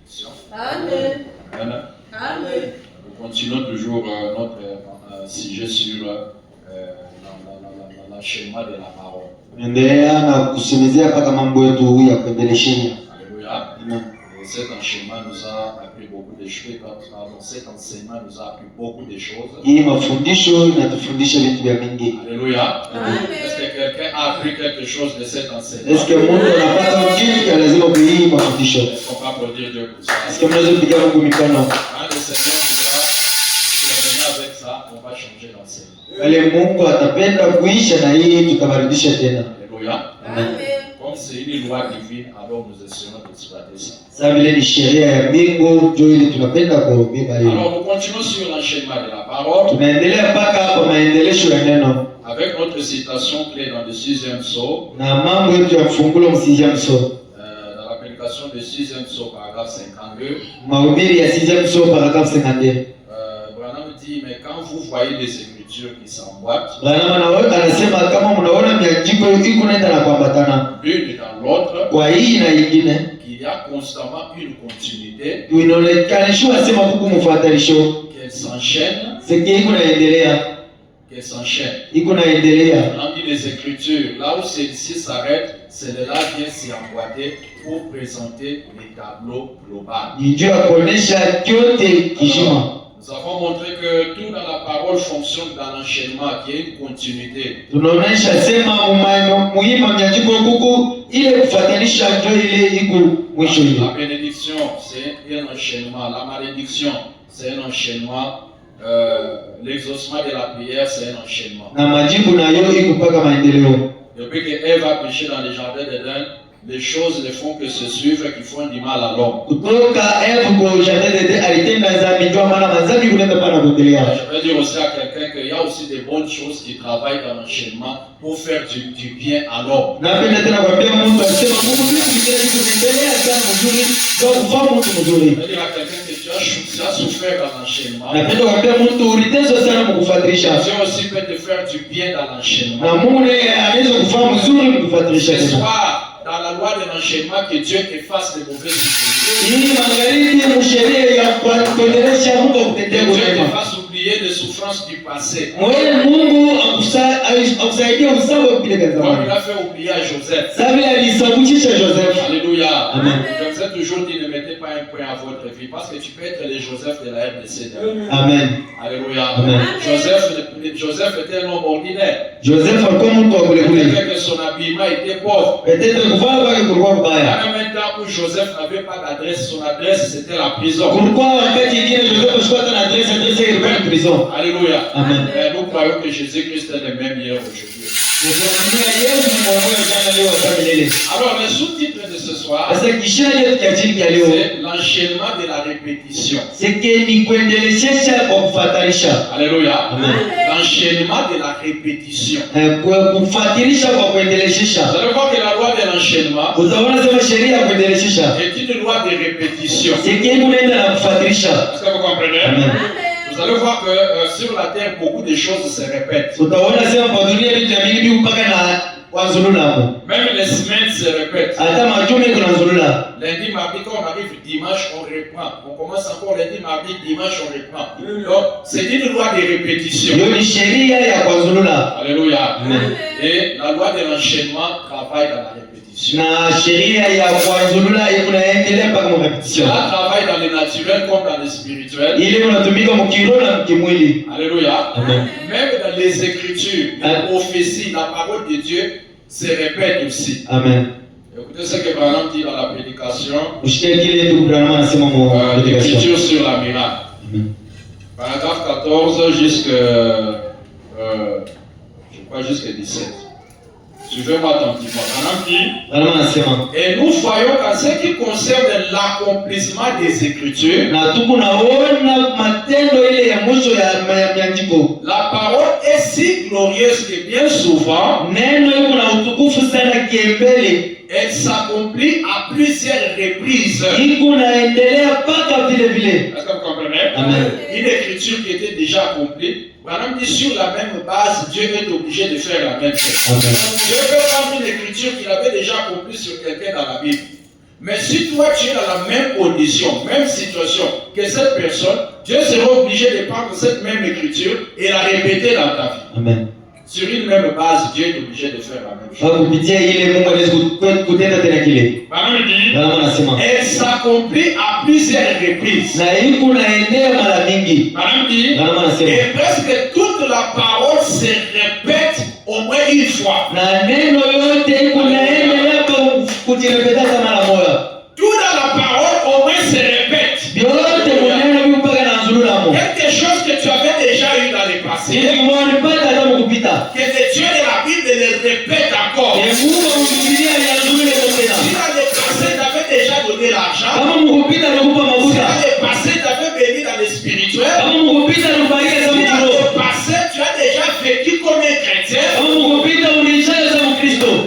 bénédiction. Amen. Amen. Amen. Nous continuons toujours notre sujet sur l'enchaînement de la parole. Endelea na kusemezea mpaka mambo yetu ya kuendeleshenia. Alléluia. Amen. Et cet enchaînement nous a appris beaucoup de choses. Cet enseignement nous a appris beaucoup de choses. Hii mafundisho inatufundisha vitu vya mingi. Alléluia. Amen. Est-ce que quelqu'un a appris quelque chose de cet enseignement? Est-ce que Mungu anapata ujinga lazima kuhii mafundisho? Est-ce qu'on peut applaudir Dieu pour ça? Est-ce que mnaweza kupiga Mungu mikono? Quand le Seigneur voudra terminer avec ça, on va changer d'enseignement. Wale Mungu atapenda kuisha na hii tutabadilisha tena. Alléluia. Amen. Comme c'est une loi divine, alors nous essayons d'exploiter ça. Sasa vile ni sheria ya mbingu ndio ile tunapenda kuhubiri hiyo. Alors nous continuons sur l'enchaînement de la parole Tunaendelea mpaka hapo maendelesho ya neno avec notre citation clé dans le 6e psaume, na mambo yetu ya mfungulo msija mso. dans la prédication du 6e psaume, paragraphe 52. Mahubiri ya sija mso paragraphe 52. Branham dit, mais quand vous voyez des écritures qui s'emboîtent, Branham anasema kama mnaona miandiko iko naenda na kuambatana l'une dans l'autre, kwa hii na nyingine, qu'il y a constamment une continuité, inaonekanisha sema kuku mfuatanisho qu'elles s'enchaînent, siki iko naendelea iko naendelea. Branham dit les écritures, là où celle-ci s'arrête, celle-là vient s'y emboîter pour présenter les tableaux globaux. Ndio kuonesha kyote kishima. Nous avons montré que tout dans la parole fonctionne dans l'enchaînement, qu'il y a une continuité. Tunaonesha sema muhimu miandiko kuku ile kufuatanisha ndio ile iko mwisho ile. La bénédiction, c'est un enchaînement. La malédiction, c'est un enchaînement. L'exaucement de la prière, c'est un enchaînement. Na majibu nayo iko mpaka maendeleo. Depuis que Ève a péché dans le jardin d'Éden, les choses ne font que se suivre, qui font du mal à l'homme. Kutoka kwa jardin d'Eden alitenda dhambi ndio maana madhambi kunaenda pana kuendelea. Je vais dire aussi à quelqu'un qu'il y a aussi des bonnes choses qui travaillent dans l'enchaînement pour faire du bien à l'homme. Napenda tena kuambia mtu asema Mungu vitu vile vinaendelea sana mzuri kwa kufahamu mtu mzuri. Je vais dire à quelqu'un que tu as souffert dans l'enchaînement. Napenda kuambia mtu uliteswa sana mkufuatilisha. Dieu aussi peut te faire du bien dans l'enchaînement. Na Mungu anaweza kufahamu mzuri mkufuatilisha. Ce soir, dans la loi de l'enchaînement, que Dieu efface les mauvaises choses. Hii magharibi msheria ya kuendelesha Mungu kutetea Dieu wema. efface oublier les souffrances du passé. Wewe Mungu akusaidie usahau vile vya Comme il zamani. a fait oublier à Joseph. Sasa vile alisababisha Joseph. Alléluia. Amen. Je vous ai toujours dit, ne mettez pas un point à votre vie parce que tu peux être le Joseph de la RDC. Amen. Alléluia. Amen. Joseph était un homme ordinaire. Joseph alikuwa mtu wa kule kule. Peut-être que son habillement était pauvre. Peut-être kuvaa kwake kulikuwa Il y kubaya. a même un temps où Joseph n'avait pas d'adresse. Son adresse, c'était la prison. Kulikuwa wakati ingine Joseph alikuwa na adresse ilikuwa ni prison. Alléluia. Amen. Mais nous croyons que Jésus-Christ est le même hier aujourd'hui. Yesu ni mmoja jana leo hata milele. Alors, le sous-titre de ce soir, Sasa kishina yetu ya chini ya leo c'est l'enchaînement de la répétition. sike ni kuendelesha kwa kufuatanisha. Alléluia. Amen. L'enchaînement de la répétition. Kwa kufuatilisha kwa kuendelesha. Vous allez voir que la loi de l'enchaînement Utaona sema sheria ya kuendelesha. est une loi de répétition. Sike kunaenda na kufuatilisha. Est-ce que vous comprenez? Amen. Vous allez voir que sur la terre, beaucoup de choses se répètent. Utaona sema kwa dunia vitu vingi mpaka na wazulula hapo. Même les semaines se répètent. Hata majuma kuna nzulula. Lundi, mardi, quand on arrive dimanche, on reprend. On commence encore lundi, mardi, dimanche, on reprend. Donc, c'est une loi de répétition. Hiyo ni sheria ya kwanzulula. Alléluia. Amen. Et la loi de l'enchaînement travaille dans la répétition. Na sheria ya kwanzulula inaendelea mpaka repetition. Cela travaille dans le naturel comme dans le spirituel. Ile unatumika mkiroho na mkimwili. Alléluia. Amen. Même dans les écritures, les prophéties, la parole de Dieu se répète aussi. Amen. Écoutez ce que Branham dit dans la prédication. Usikie kile tu Branham anasema mu prédication. L'écriture sur la miracle. Amen. Paragraphe 14 jusqu'à je crois jusqu'à 17. Suivez-moi attentivement. Branham dit, Branham anasema et nous voyons qu'en ce qui concerne l'accomplissement des écritures, na tuko naona matendo ile ya mwisho ya miandiko. la parole est si glorieuse que bien souvent, Neno iko na utukufu sana kiembele. elle s'accomplit à plusieurs reprises. Iko naendelea mpaka vile vile. Est-ce que vous comprenez? Amen. Une écriture qui était déjà accomplie, Branham dit sur la même base, Dieu est obligé de faire la même chose. Amen. Dieu peut prendre une écriture qu'il avait déjà accomplie sur quelqu'un dans la Bible. Mais si toi tu es dans la même condition, même situation que cette personne, Dieu sera obligé de prendre cette même écriture et la répéter dans ta vie. Amen. Sur une même base, Dieu est obligé de faire la même chose. Elle s'accomplit à plusieurs reprises. Et presque toute la parole se répète au moins une fois. Tout dans la parole au moins se répète. Quelque chose que tu avais déjà eu dans le passé, que le Dieu de la Bible le répète encore. Si dans le passé tu avais déjà donné l'argent, si dans le passé tu avais béni dans le spirituel, si dans le passé tu as déjà vécu comme un chrétien,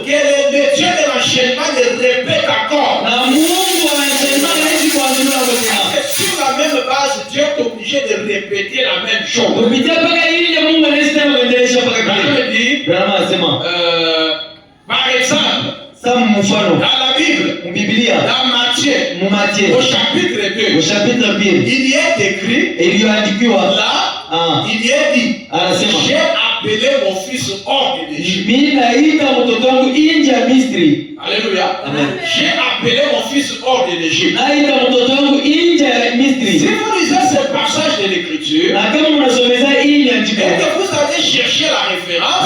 que le Dieu de l'enchaînement le répète encore. Sur la même base, Dieu est obligé de répéter la même chose. Par exemple, dans la Bible, dans Matthieu, au chapitre 2, il y est écrit, là, il y est dit, j'ai appelé mon fils hors de l'Égypte. Alléluia. J'ai appelé mon fils hors de l'Égypte. Si vous lisez ce passage de l'Écriture, et que vous allez chercher la référence,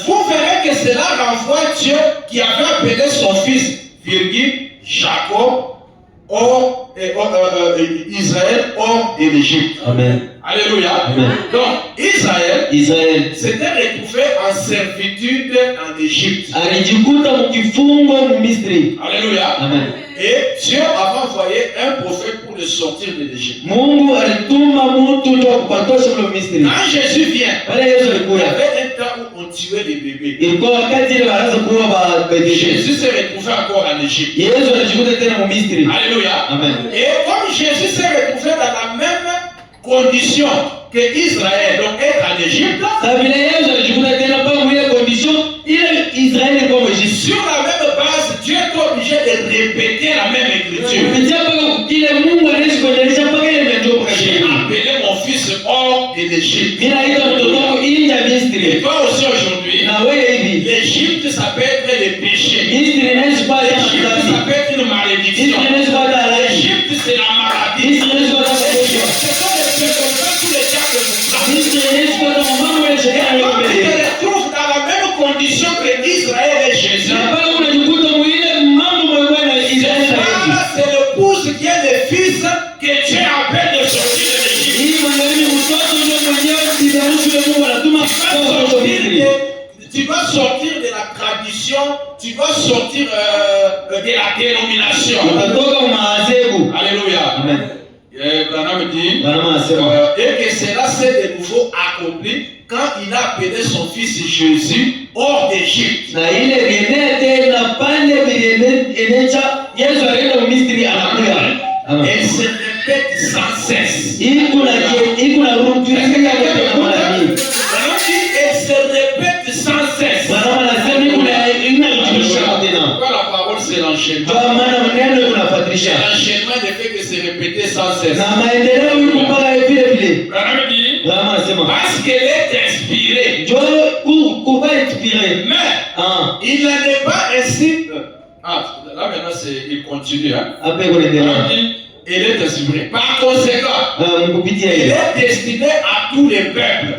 vous verrez que cela renvoie Dieu qui avait appelé son fils, Jacob, Israël hors de l'Égypte. Amen. Alléluia. Amen. Donc, Israël s'était retrouvé en servitude en Égypte. Alléluia. Amen. Et Dieu avait envoyé un prophète pour le sortir de l'Égypte. Quand Jésus vient, il y avait un temps où on tuait des bébés. Jésus s'est retrouvé encore en Égypte. Alléluia. Amen. Et comme Jésus s'est retrouvé dans la même condition que Israël, donc être en Égypte, sur la même base, Dieu est obligé de répéter la même écriture. J'ai appelé mon fils hors de l'Égypte. Et toi aussi aujourd'hui, l'Égypte ça peut être le péché. L'Égypte ça peut être une malédiction. L'Égypte c'est la maladie. Ce sont les circonstances tous les cas que vous prenez. Tu te retrouves dans la même condition que Israël et Jésus. C'est l'épouse qui est le fils que Dieu appelle de sortir de l'Égypte. Tu vas sortir de la tradition, tu vas sortir de la dénomination. Alléluia. Amen. Branham dit, et que cela s'est de nouveau accompli quand il a appelé son fils Jésus hors d'Égypte. Elle se répète sans cesse. Elle se répète sans cesse. Pourquoi la parole c'est l'enchaînement? L'enchaînement ne fait que se répéter sans cesse. Parce qu'elle est inspirée. Mais il n'en est pas ainsi. Là maintenant il continue. Elle est inspirée. Par conséquent, elle est destinée à tous les peuples,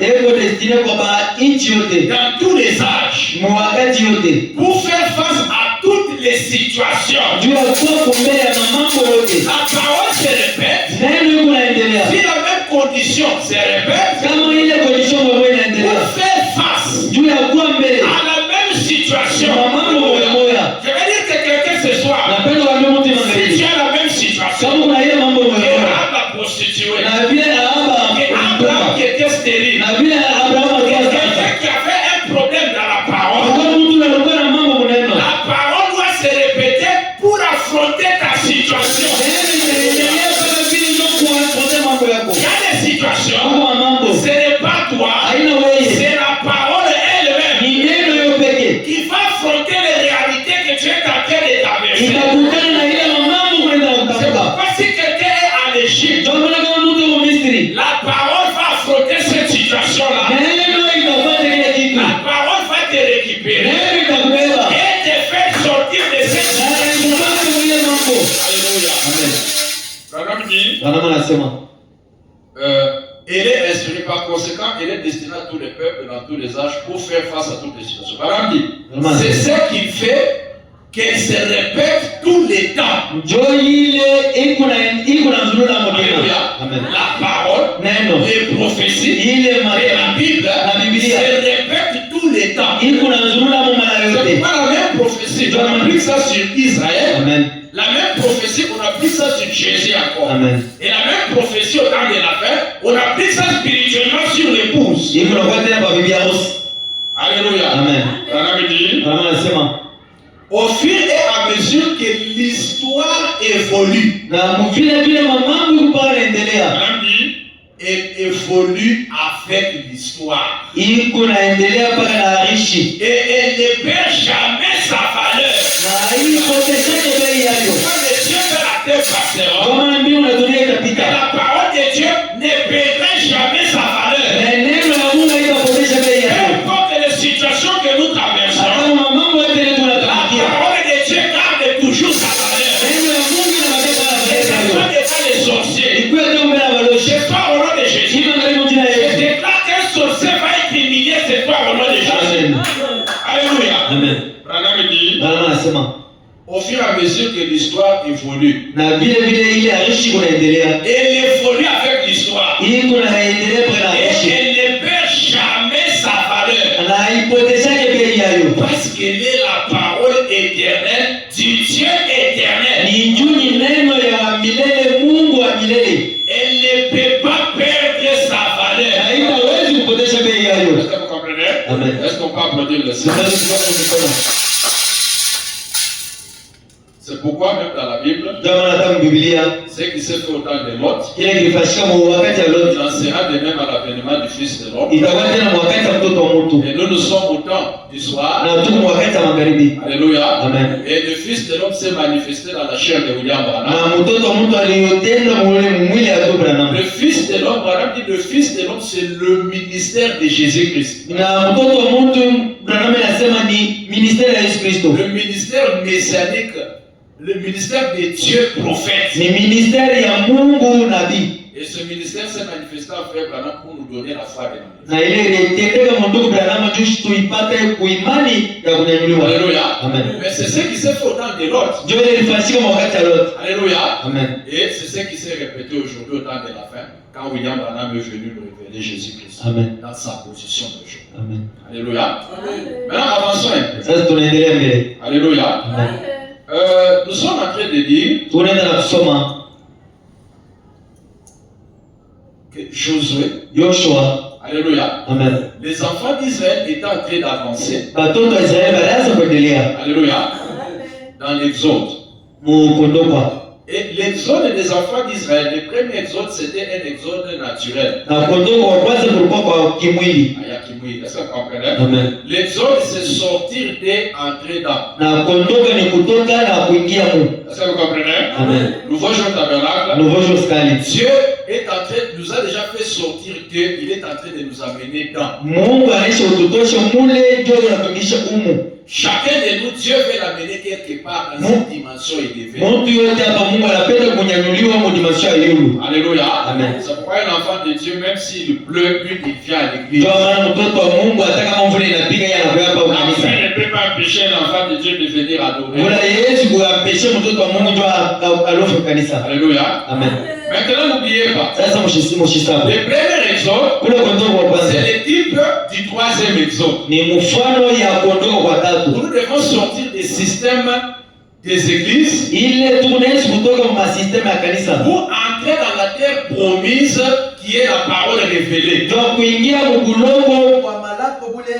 dans tous les âges, pour faire face à toutes les situations. La parole se répète. Si la même condition se répète, pour faire face à la même situation. Je vais dire que quelqu'un ce soir, si tu as la même situation, Abraham la prostituée, Abraham qui était stérile, quelqu'un qui avait un problème dans la parole, la parole doit se répéter pour affronter ta situation. Il y a des situations, ce n'est pas toi, c'est la parole elle-même qui va affronter les réalités que tu es en train de traverser. Itakutana na ile mambo kwenda kutafuta. Si quelqu'un est en Égypte, Ndio maana kama mtu wa Misri, la parole va affronter cette situation-là. neno itapata ile kitu. La parole va te récupérer Neno itakubeba. et te faire sortir de cette situation. Alléluia. Amen. Branham dit, Branham anasema elle est inspirée par conséquent, elle est destinée à tous les peuples dans tous les âges pour faire face à toutes les situations. Branham dit, c'est ce qui fait qu'elle se répète tous les temps. njoo ile iko na nzulula modena. Amen. La parole, Neno les prophéties ile et la Bible Biblia se répètent tous les temps. iko na nzulula mo mara C'est yote. pas la même prophétie. On applique ça sur Israël. Amen. La même prophétie, on applique ça sur Jésus encore. Amen. Et la même prophétie au temps de la fin, on applique ça spirituellement sur l'épouse. Iko na kwa tena kwa bibi harusi. Alléluia. Amen. Branham dit, Branham anasema au fur et à mesure que l'histoire évolue, na mvile vile mambo iko pale endelea. Branham dit, elle évolue avec l'histoire. Iko naendelea mpaka na arishi. Et elle ne perd jamais sa valeur. Na iko teseke bei yayo. Quand le Dieu fait la terre passera, Kama mbingu na dunia et itapita. la parole de Dieu ne perdra jamais sa valeur. Na neno la Mungu haitapoteza bei Peu yayo. importe les situations que nous traversons, Kama mambo yote yetu la yanatafikia. parole de Dieu garde toujours sa valeur. Neno la Mungu linabeba Et bei c'est yayo. pas devant les sorciers. Ikuwe tu mbele ya baloshi. C'est pas au nom de Jésus. Ima karibu jina la Je Yesu. déclare qu'un sorcier va être humilié, c'est pas au nom de Jésus. Amen. Alléluia. Amen. Branham dit, Branham anasema au fur et à mesure que l'histoire évolue, na vile vile ile arishi kunaendelea. elle évolue avec l'histoire. Iko naendelea mpaka na Et arishi. elle ne perd jamais sa valeur. Na haipotezake bei yayo. Parce qu'elle est la parole éternelle du Dieu éternel. Ni juu ni neno ya milele, Mungu wa milele. Elle ne peut pas perdre sa valeur. Haitawezi kupoteza bei yayo. Est-ce que vous comprenez? Amen. Est-ce qu'on peut applaudir le Seigneur? Tunaweza kusimama mikono. C'est pourquoi même dans la Bible, Ndio maana hata Biblia ce qui s'est fait au temps de Lot, kile kilifanyika wakati ya Lot il en sera de même à l'avènement du Fils de l'homme. itakuwa tena wakati ya mtoto wa mtu. Et nous sommes au temps du soir. Na tuko wakati ya magharibi. Alléluia. Amen. Et le Fils de l'homme s'est manifesté dans la chair de William Branham. Na mtoto wa mtu aliyotenda mwili ya Branham. Le Fils de l'homme, Branham dit le Fils de l'homme, c'est le ministère de Jésus-Christ. Na mtoto wa mtu Branham anasema ni ministeri ya Yesu Kristo. Le ministère messianique, le ministère de Dieu prophète. Ni ministeri ya Mungu nabii. Et ce ministère s'est manifesté à Frère Branham pour nous donner la foi de nous. Na ile ilitendeka mwandugu Branham juu tuipate kuimani ya kunyanyuliwa. Alléluia. Amen. Mais c'est ce qui s'est fait au temps de Lot. Ndio ile ilifanyika wakati ya Lot. Alléluia. Amen. Et c'est ce qui s'est répété aujourd'hui au temps de la fin, quand William Branham est venu nous révéler Jésus-Christ. Amen. Dans sa position d'aujourd'hui. Amen. Alléluia. Maintenant, avançons un peu. Sasa tunaendelea mbele. Alléluia. Amen. Nous sommes en train de dire Tunaenda na kusoma que Josué, Yoshua. alléluia, Amen. les enfants d'Israël étaient en train d'avancer, Watoto wa Israeli walianza kuendelea alléluia, dans l'exode. mukondokwa. Et l'exode des enfants d'Israël, le premier exode, c'était un exode naturel. Na kondoko wa kwanza kulikuwa kwa kimwili. Ayakimui, est-ce que vous comprenez? Amen. L'exode, c'est sortir et entrer dans. Na kondoka ni kutoka na kuingia mu. Est-ce que vous comprenez? Amen. Nouveau jour tabernacle. Nouveau jour skali. Dieu est en train, nous a déjà fait sortir que il est en train de nous amener dans. Mungu anaisha ututosha mule ndio unatumisha umu. Chacun de nous, Dieu veut l'amener quelque part dans une dimension élevée. Mtu yote hapa Mungu anapenda kunyanyuliwa mu dimension ya yulu. Alléluia. Amen. C'est pourquoi un enfant de Dieu, même s'il pleut, lui, il vient à l'église. Ndio maana mtoto wa Mungu hata kama mvula inapiga yeye anakuja hapa L'enfant kanisa. ne peut pas empêcher l'enfant de Dieu de venir adorer. Mvula Yesu kuampesha mtoto wa Mungu ndio alofu kanisa. Alléluia. Amen. Maintenant, n'oubliez pas. Sasa mshisabu. Le premier exode, Kule kondoko wa kwanza c'est le type du troisième exode. ni mfano ya kondoko kwa tatu. Nous devons sortir des systèmes des églises Ile tunaishi kutoka kwa system ya kanisa. pour entrer dans la terre promise qui est la parole révélée. Ndio kuingia mkulongo kwa malako bule.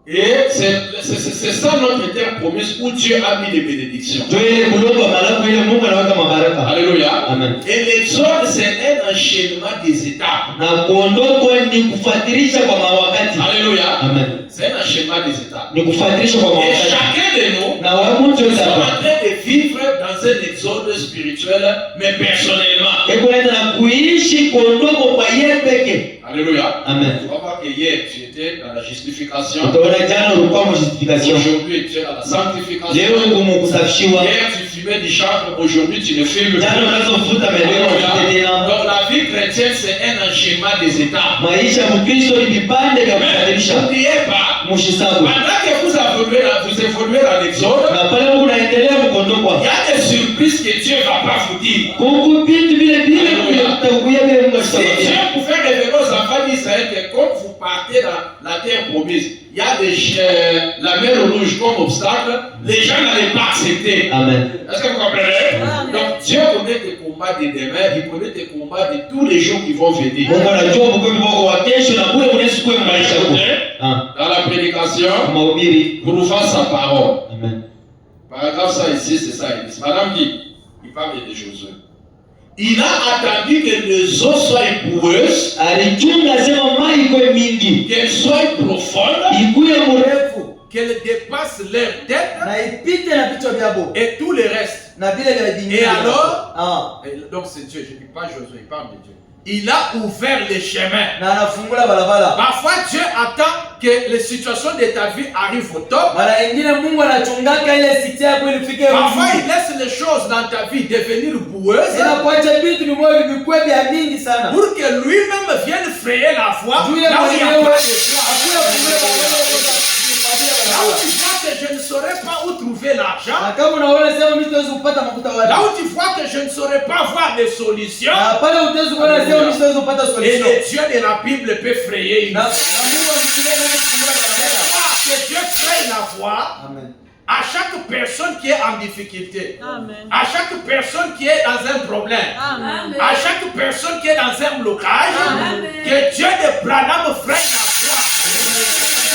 Et c'est ça notre terre promise où Dieu a mis les bénédictions. Ndio ile kulongo kwa malako ile Mungu anaweka mabaraka. Alléluia. Amen. Et l'exode, c'est un enchaînement des étapes. Na kuondoko ni kufuatilisha kwa mawakati. Alléluia. Amen. C'est un schéma des étapes. Ni kufuatilisha kwa Et wakati. chacun de nous Na watu wote sommes hapa. en train de vivre dans un exode spirituel, mais personnellement. Hebu naenda na kuishi kuondoka kwa yeye peke. Alléluia. Amen. Tu vas voir que hier, tu étais dans la justification. Utaona jana ulikuwa mu justification. Aujourd'hui, tu es dans la sanctification. Leo uko mu kusafishiwa. Hier, tu fumais du chanvre. Aujourd'hui, tu ne fumes plus. Jana unazofuta meleo utetena. Donc la vie chrétienne, c'est un schéma des étapes. Maisha ya Mkristo ni vipande vya kubadilisha. N'oubliez pas, Mushisabu. pendant que vous évoluez dans l'exode, Na pale Mungu anaendelea il kuondoka. y a des surprises que Dieu ne va pas vous dire. Kuku vitu vile vile kutakuya vile Mungu Si atakwambia. Dieu pouvait révéler aux enfants d'Israël que quand vous partez dans la terre promise, il y a la mer rouge comme obstacle, les gens n'allaient pas accepter. Amen. Est-ce que vous comprenez? Donc Dieu connaît tes combats de demain, il connaît tes combats de tous les jours qui vont venir. Mungu anajua mkono wako wa kesho na kule unaishi kwa maisha yako. Dans la prédication, Mahubiri. pour nous faire sa parole. Amen. Paragraphe ça ici, c'est ça. Madame dit, il parle de Josué. Il a attendu que les eaux soient boueuses, Alichunga sema mai iko mingi. qu'elles soient profondes, Ikuye mrefu. qu'elles dépassent leur tête na ipite na vichwa vyabo et tout le reste. na vile vya vingine. Et alors? Ah, Et donc c'est Dieu, je ne dis pas Josué, il parle de Dieu. Il a ouvert les chemins. na anafungula barabara. Parfois Dieu attend que les situations de ta vie arrivent au top. Mara ingine Mungu anachungaka ile siti yako ilifike. Parfois il laisse les choses dans ta vie devenir boueuses inakuacha vitu vimoja vikwe vya mingi sana. pour que lui-même vienne frayer la voie. Juu Là ya où il y a mwenyewe pas de foi. akuya kufungula barabara. Là où tu vois que je ne saurais pas où trouver l'argent. Na kama unaona sema mimi siwezi kupata makuta wapi. Là où tu vois que je ne saurais pas voir des solutions. Na pale utaweza kuona sema mimi siwezi kupata Et solution. le Dieu de la Bible peut frayer une Na voie. Mungu anakuja na kufungula barabara. Que Dieu fraye la voie Amen. à chaque personne qui est en difficulté. Amen. À chaque personne qui est dans un problème. Amen. À chaque personne qui est dans un blocage. Amen. Que Dieu de Branham fraye la voie.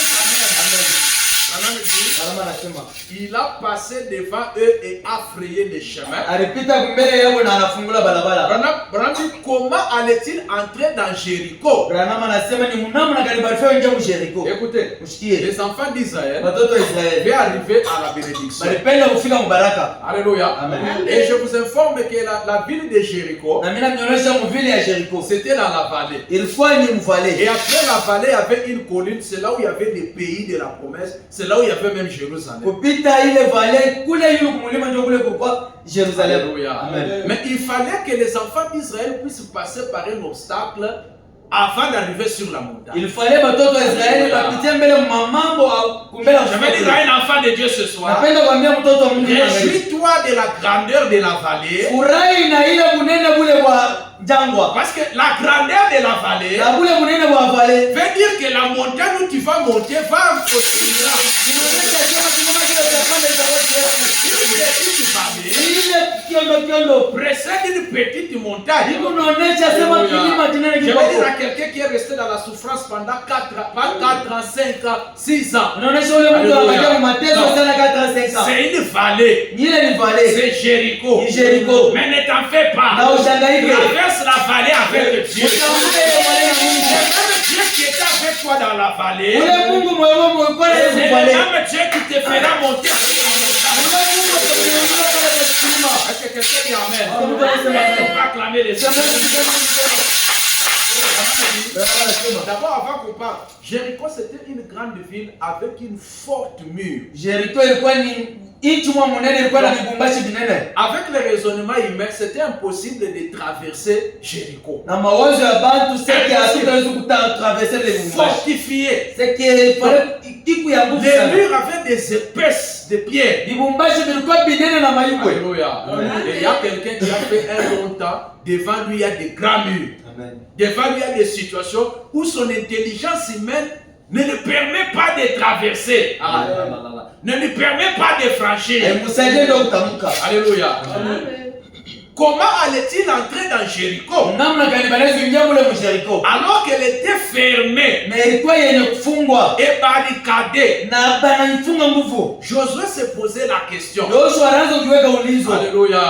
Branham dit, Alama anasema il a passé devant eux et a frayé les chemins. alipita mbele yao na anafungula barabara. Branham dit, comment allait-il entrer dans Jéricho? Branham anasema ni mnamna gani barifaa ingia msheriko. Écoutez, Mshikie. les enfants d'Israël Watoto wa Israeli devaient arriver à la bénédiction. balipenda kufika mbaraka. Alléluia. Amen. Et je vous informe que la ville de Jéricho, Na mimi namnyonyesha mvili ya Jericho. c'était dans la vallée. Ilikuwa ni mvale. Et après la vallée, il y avait une colline, c'est là où il y avait les pays de la promesse, c'est là où il y avait même Jérusalem. Kupita ile vale kule yule kumulima ndio kule kwa Jerusalem. Alléluia. Amen. Mais il fallait que les enfants d'Israël puissent passer par un obstacle avant d'arriver sur la montagne. Il fallait watoto wa Israeli wapitie mbele mambo au kumbele. Je vais dire à un enfant de Dieu ce soir, Napenda kuambia mtoto wa Mungu réjouis-toi de la grandeur de la vallée, furahi na ile bunene bule wa jangwa. parce que la grandeur de la vallée Na bule bunene wa vale. veut dire que la montagne où tu vas monter va aussi grande. Inaonyesha kama kimona kile cha pande za watu wetu. Une petite vallée Ile kiondo précède une petite montagne. Iko naonesha sema kilima kinene Je vais dire kiboko. à quelqu'un qui est resté dans la souffrance pendant 4 ans, 5 ans, 6 ans. Unaonesha ule mtu anakaja mateso sana kata 5 ans. C'est une vallée. Ni ile ni vale. C'est Jéricho. Ni Jericho. Mais ne t'en fais pas. Na ushangaike. Traverse la vallée avec Dieu. Utaongea ile vale ya Mungu. C'est le même Dieu qui est avec toi dans la vallée. Ule Mungu mwewe mwewe C'est ile le vale. même Dieu qui te fera monter sur la montagne. Ule Mungu atakuinua kule kilima. Est-ce que quelqu'un dit Amen? Mtu anasema On va acclamer les Sema Seigneurs. anasema D'abord, avant qu'on parle, Jéricho c'était une grande ville avec une forte mur. Jericho ilikuwa ni nchi mwa munene, ilikuwa na vibumbashi vinene. Avec le raisonnement humain, c'était impossible de traverser Jéricho. Na mawazo ya bantu seki hatutaweza kutraverser les vibumbashi. Fortifié. Seki pale kiku ya nguvu Les sana. murs avaient des épaisses de pierre. Vibumbashi vilikuwa binene na mayugwe. Alléluia. Et il y a quelqu'un qui a fait un long temps. Devant lui, il y a des grands murs. Amen. Devant lui, il y a des situations où son intelligence humaine ne lui permet pas de traverser. Ah, là, là, là, là. Ne lui permet pas de franchir. Msaidie ndio kutamka. Alléluia. Amen. Comment allait-il entrer dans Jéricho Namna gani banaweza kuingia mule Jericho? alors qu'elle était fermée Na ilikuwa yenye kufungwa et barricadée? na banaifunga nguvu. Josué se posait la question. Yoshua anaanza kuweka ulizo. Alléluia.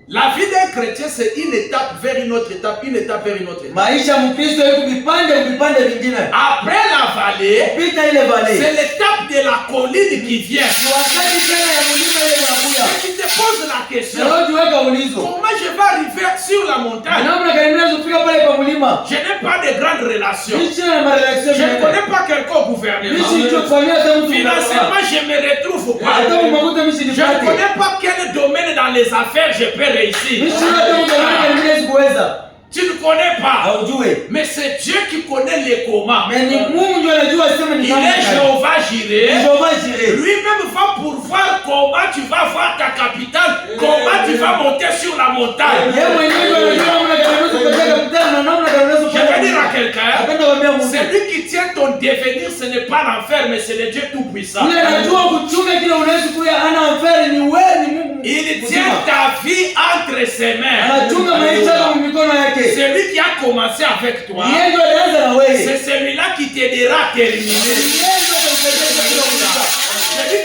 La vie d'un chrétien, c'est une étape vers une autre étape, une étape vers une autre étape. Maisha Mkristo yuko vipande vingine. Après la vallée, Kupita ile vallée, c'est l'étape de la colline qui vient. wakati tena ya mlima ile unakuja. Tu te poses la question. Leo tuweka ulizo. Comment je vais arriver sur la montagne? Namna gani naweza kufika pale kwa mlima? Je n'ai pas de grandes relations. Nishi na marelation. Je ne connais pas quelqu'un au gouvernement. Nishi ndio kufanyia hata mtu. Financièrement, je me retrouve pas. Hata mmakuta mishi Je ne connais pas quel domaine dans les affaires je peux réussir. Nishi hata mtu anayeweza kuweza. Tu ne connais pas. Haujui. Mais c'est Dieu qui connaît les comment. Mais ni Mungu ndiye anajua sema ni Il est Jéhovah Jireh. Jéhovah Jireh. Lui-même va pourvoir comment tu vas voir ta capitale, comment tu vas monter sur la montagne. Yeye mwenyewe anajua namna gani unaweza kupata kapitali na namna gani unaweza Je vais dire à quelqu'un, Apenda kuambia Mungu. celui qui tient ton devenir, ce n'est pas l'enfer, mais c'est le Dieu tout-puissant. Yule anajua kuchunga kile unaweza kuya ana aferi ni wewe ni Mungu. Il tient ta vie entre ses mains. Anachunga maisha yako kwa mikono yake. Celui qui a commencé avec toi, Yeye ndiye alianza na wewe. c'est celui-là qui t'aidera à terminer. Celui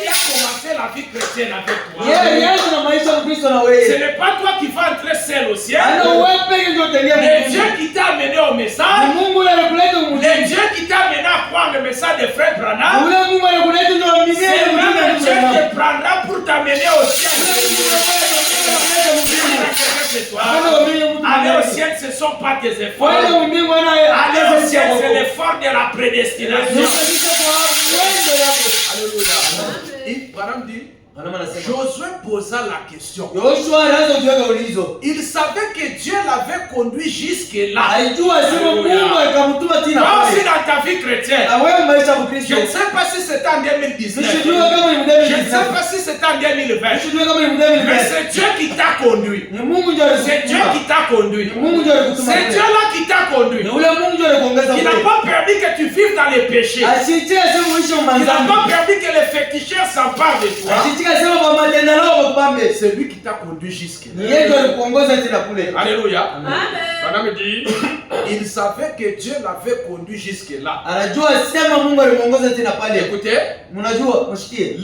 qui a commencé la vie chrétienne avec toi, Yeye alianza na maisha ya Kristo na ce wewe. n'est pas toi qui vas entrer seul au ciel. Ana wewe pekee ndio utaingia Le mbinguni. Dieu qui t'a amené au Ni message, Mungu ndiye anakuleta le mbinguni. Dieu qui t'a amené à croire le message de Frère Branham, Ule Mungu anakuleta ndio mbinguni. c'est même le Dieu qui te prendra pour t'amener au ciel. Aller au ciel, ce ne sont pas tes efforts. Kwenda mbinguni ana Aller au ciel, c'est l'effort de la prédestination. Alléluia. Branham dit, Josué posa la question. Yoshua anaanza kuweka ulizo. Il savait que Dieu l'avait conduit jusque-là. Alijua sema Mungu akamtuma tena Toi aussi pale. dans ta vie chrétienne, Na wewe maisha ya je Kristo. ne sais pas si c'était en 2019. Sijua kama ni Je mdhamini. ne sais pas si c'était en 2020. Sijua kama ni mdhamini. Mais c'est Dieu qui t'a conduit. Ni Mungu ndiye C'est Dieu alikutuma. qui t'a conduit. Ni Mungu ndiye alikutuma. C'est Dieu là qui t'a conduit. Ni ule Mungu ndiye alikuongeza Il n'a kule. pas permis que tu vives dans les péchés. Asitie sema uishi Il n'a manzani. pas permis que les féticheurs s'emparent de toi. Asitie sema kwa matendo yao bakubambe. C'est lui qui t'a conduit jusque Ni yeye ndiye alikuongoza tena kule. Alléluia. Amen. Madame dit, il savait que Dieu l'avait conduit jusque-là. Anajua sema Mungu alimuongoza tena pale. Écoutez, Mnajua mshikie.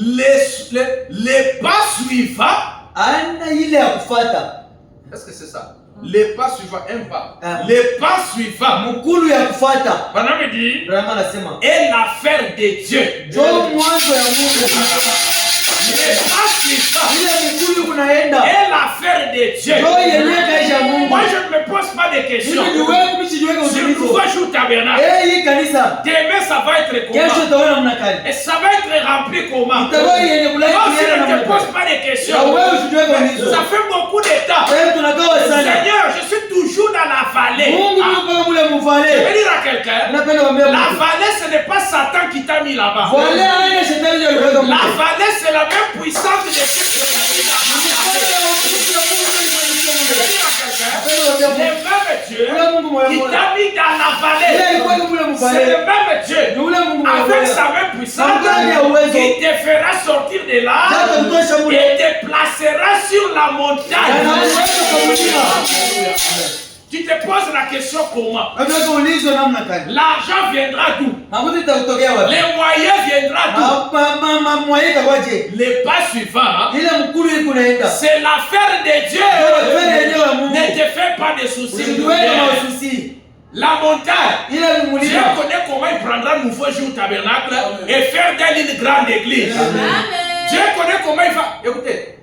les pas suivants, Ana ile ya kufuata. est-ce que c'est ça? Les pas suivants, un pas. Ah. Les pas suivants, Mkulu ya kufuata. Madame dit, Brahma anasema. est l'affaire de Dieu. Jo mwanzo ya Mungu. Les pas suivants, Ile mkulu kunaenda. est l'affaire de Dieu. Jo yenyewe kaisha Mungu. Moi, je ne me pose pas de questions. Mimi ni wewe msijiweke Sur uzito. nouveau jour tabernacle, Hii kanisa. demain ça va être Kesho comment? utaona mna kali. Et ça va être rempli comment? Itakuwa yenye kuleta Moi, si kiana je na ne te Mungu. pose pas de Na questions, wewe usijiweke uzito. ça fait beaucoup de temps. Wewe tunakawa sana. Seigneur, je suis toujours dans la vallée. Mungu yuko mule Je mvale. vais dire à quelqu'un, Napenda kuambia la Mungu. vallée, ce n'est pas Satan qui t'a mis là-bas. Vale aina shetani ndio alikuweka La Mungu. vallée, c'est la même puissance de Dieu qui t'a mis là-bas. Je vais dire à quelqu'un, Napenda kuambia le Mungu. même Dieu Ule Mungu moyo qui moyo. t'a mis dans la Yeye vallée, alikuwa mule c'est mvale. le même Dieu Ni ule Mungu moyo avec moyo. sa même puissance Ndani ya uwezo. qui te fera sortir de là Hata kutosha mule. et te placera sur la Na montagne. uwezo kwa mlima. Tu te poses la question comment? Nataka ulizo namna gani? L'argent viendra d'où? Makuti itakutokea wapi? Les moyens viendra d'où? Mwaika kwaje? Les pas suivants, Ile mkulu iko naenda. c'est l'affaire de Dieu. Affaire yenyewe ya Mungu. Ne te fais pas de soucis. Usijiweke na ususi. La montagne, Ile Dieu mlima. connaît comment il prendra un nouveau jour tabernacle et faire d'elle une grande église. Dieu connaît comment il va. Écoutez,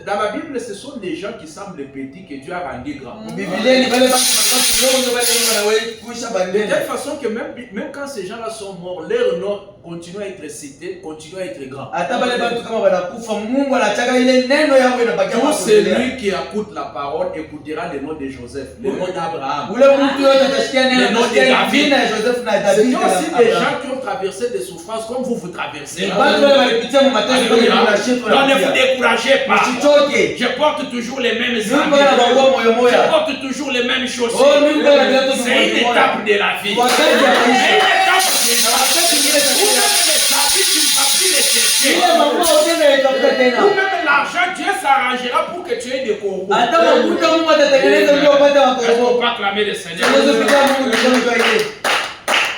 dans la Bible, ce sont des gens qui semblent petits que Dieu a rendu grands. Biblia ni wale kidogo ndio wale wanaweza kuisha De bandeni. telle façon que même quand ces gens-là sont morts, leur nom continue à être cité, continue à être grand. Hata wale watu kama wanakufa Mungu anataka ile neno yao inabakia Tout kwa celui qui écoute la parole écoutera le nom de Joseph, le nom d'Abraham. ule mtu yote atashikia neno Le nom de atasikia David. jina ya Joseph na C'est David. aussi des gens qui ont traversé des souffrances comme vous traversez. Watu wale walipitia mateso kwa Alléluia. kuna shetu Donc ne vous na découragez pas. Msichoke. Je porte toujours les mêmes Mungu habits. anakuwa moyo Je moyo. porte toujours les mêmes Oh, chaussures. Mungu anakuwa C'est une étape de la vie. Wakati C'est ya une maisha. étape de la vie. Wakati mwingine Ou même les habits, tu ne vas plus les chercher. ile mambo tena itakuta tena. Ou même l'argent, Dieu s'arrangera pour que tu aies des corbeaux. Hata makuta Mungu atatengeneza ndio upate Est-ce qu'on wakorobo. peut acclamer le Seigneur? Tunaweza kupiga Mungu mikono kwa ile.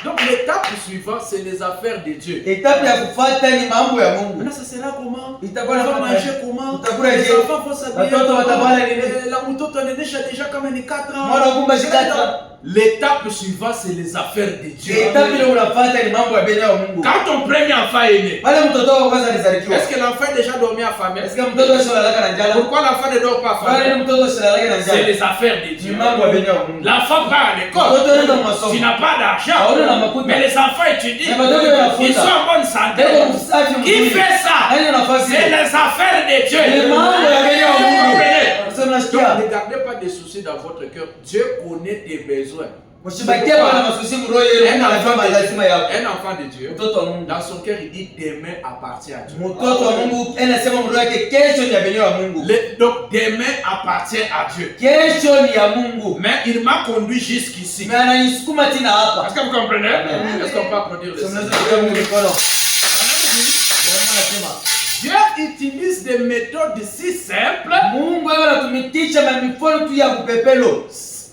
Donc l'étape suivante, c'est les affaires de Dieu. Etape ya kufuata ni mambo ya Mungu. Maintenant, ça sera comment? Itakuwa On va namna manger gani? comment? Utakula Les je? enfants vont s'habiller Watoto watavaa comment? nini? La mtoto anaendesha déjà quand même 4 ans. Mwana kumba shikata. L'étape suivante, c'est les affaires de Dieu. Etape ile unafuata ni mambo ya bene ya Mungu. Quand ton premier enfant est né, Pale mtoto wako kwanza alizalikiwa. est-ce que l'enfant est déjà dormi affamé? Est-ce que mtoto wako analala na njala? Pourquoi l'enfant ne dort pas Pale affamé? ni mtoto analala na C'est njala. les affaires de Ni Dieu. mambo ya bene ya Mungu. L'enfant va à l'école. Mtoto anaenda masomo. Tu n'as pas d'argent. Hauna na makuta. Mais les enfants étudient. Na watoto wanafunza. Ils sont en bonne santé. Ndio msafi Qui mzuri. fait ça? Haina nafasi. C'est les affaires de Dieu. Ni mambo ya bene ya Mungu. Sasa Donc, nasikia. ne gardez pas de soucis dans votre cœur. Dieu connaît tes besoins. Msibakie bwana masusi mroho yenu anafanya lazima yako. Un enfant de Dieu, Mtoto wa Mungu. dans son cœur, il dit demain appartient à Dieu. Mtoto wa Mungu anasema mroho yake kesho ni ya bene wa Mungu. Donc demain appartient à Dieu. Kesho ni ya Mungu. Mais il m'a conduit jusqu'ici. Na ananisukuma tena hapa. Est-ce que vous comprenez? Amen. Est-ce qu'on peut applaudir le Tunaweza Seigneur? kupiga Mungu mikono. Dieu utilise des méthodes si simples. Mungu anatumikisha mifano tu ya kupepelo.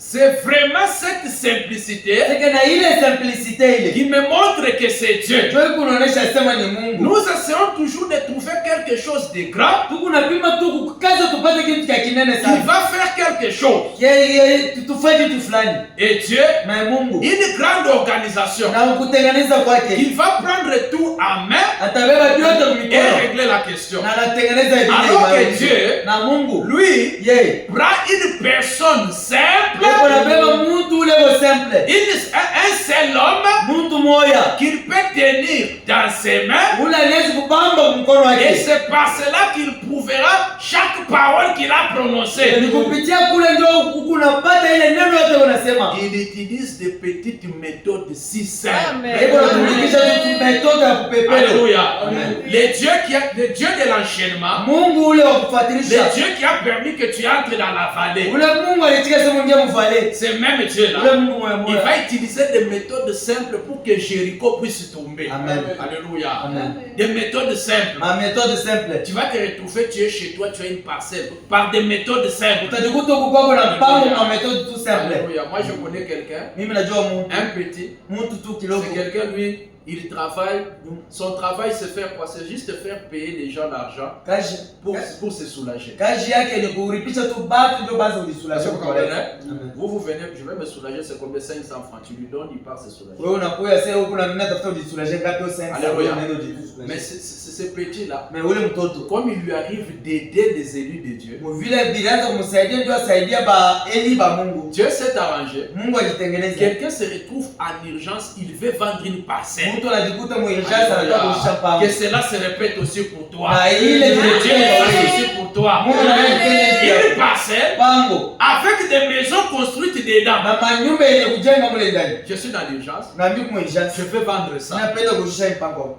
C'est vraiment cette simplicité Sasa na ile simplicité ile. qui me montre que c'est Dieu. Ndio kunaonesha sema ni Mungu. Nous essayons toujours de trouver quelque chose de grand Tukunapima tu kukaza tupate kitu cha kinene qui sana. va faire quelque chose. Tufanye kitu fulani. Et Dieu, Na Mungu une grande organisation, na kutengeneza kwake. il va prendre tout en main Atabeba vyote et mikono. régler la question. Na anatengeneza hivi Alors que Dieu, na Mungu lui, yeye prend une personne simple, yeye anabeba mtu ule wa simple. un seul homme Mtu moya qu'il peut tenir dans ses mains. ule anaweza kubamba mkono Et wake. c'est par cela qu'il prouvera chaque parole qu'il a prononcée. Ni kupitia kule ndio kunapata ile neno yote unasema. Il utilise des petites méthodes si simples. Hivyo natumikisha tu metoda ya kupepelo. Alléluia. Amen. Le Dieu de l'enchaînement, Mungu ule wa le kufuatilisha. Dieu qui a permis que tu entres dans la vallée, Ule Mungu alitika sema ngia mfale. ce même Dieu-là, Ule Mungu moya il moya. va utiliser des méthodes simples pour que Jéricho puisse tomber. Amen. Alléluia. Amen. Des méthodes simples. Ma méthode simple. Tu vas te retrouver, tu es chez toi, tu as une parcelle. Par des méthodes simples. Utajikuta huko kwako na mpango na méthode tu simple. Alléluia. Moi, je connais quelqu'un, Mimi najua un petit. mtu tu kidogo. C'est quelqu'un, lui, il travaille. Son travail, c'est faire quoi? C'est juste faire payer les gens l'argent Kazi pour se soulager. kazi yake ni kulipisha tu batu ndio basi Est-ce ulisulaje que vous kwa comprenez? Amen. Vous venez, je vais me soulager, c'est combien? 500 francs. Tu lui donnes, il part se soulager. Wewe unakuya sasa huko na mimi tafuta ulisulaje ngapi au 500 Alléluia. ndio Mais ulisulaje. ce petit-là, Mais ule mtoto comme il lui arrive d'aider des élus de Dieu, vile bilianza kumsaidia ndio asaidia ba eli ba Mungu. Dieu s'est arrangé. Mungu ajitengeneze. Quelqu'un se retrouve en urgence, il veut vendre une parcelle. Mtu anajikuta mwirjasa anataka kuisha Que pango. cela se répète aussi pour toi. Na ile Dieu le vile fait aussi pour toi. Mungu anayetenda Une parcelle pango avec des maisons construites dedans. na manyumba yenye kujenga mule ndani. Je suis dans l'urgence. Na mimi mwirjasa Je veux vendre ça. napenda kuisha pango.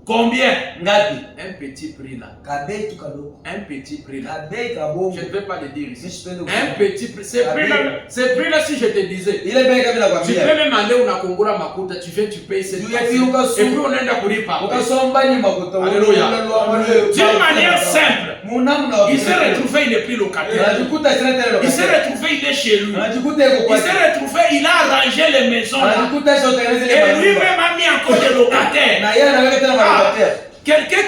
Combien? Ngapi? Un petit prix là. Kabei tu kadogo. Un petit prix là. Kabei kabongo. Je ne vais pas le dire Mimi ici. sipende Un petit prix. Ce prix là, si je te disais, ile bei kama tu nakwambia. peux même aller au Kongora Makuta, tu viens, tu payes cette Tu parcelle. viens, tu Et puis on est dans Kuripa. Ukasomba ni makuta. Alléluia. D'une manière simple, Munamna il s'est retrouvé, il n'est plus locataire. anajikuta sina tena Il s'est lokati. retrouvé, il est chez lui. Anajikuta yuko Il kwa. s'est retrouvé, il a arrangé les maisons là. Anajikuta sio tengeneza ile Et manyumba. lui-même a mis encore des locataires. Na yeye anaweka tena malokataire. Quelqu'un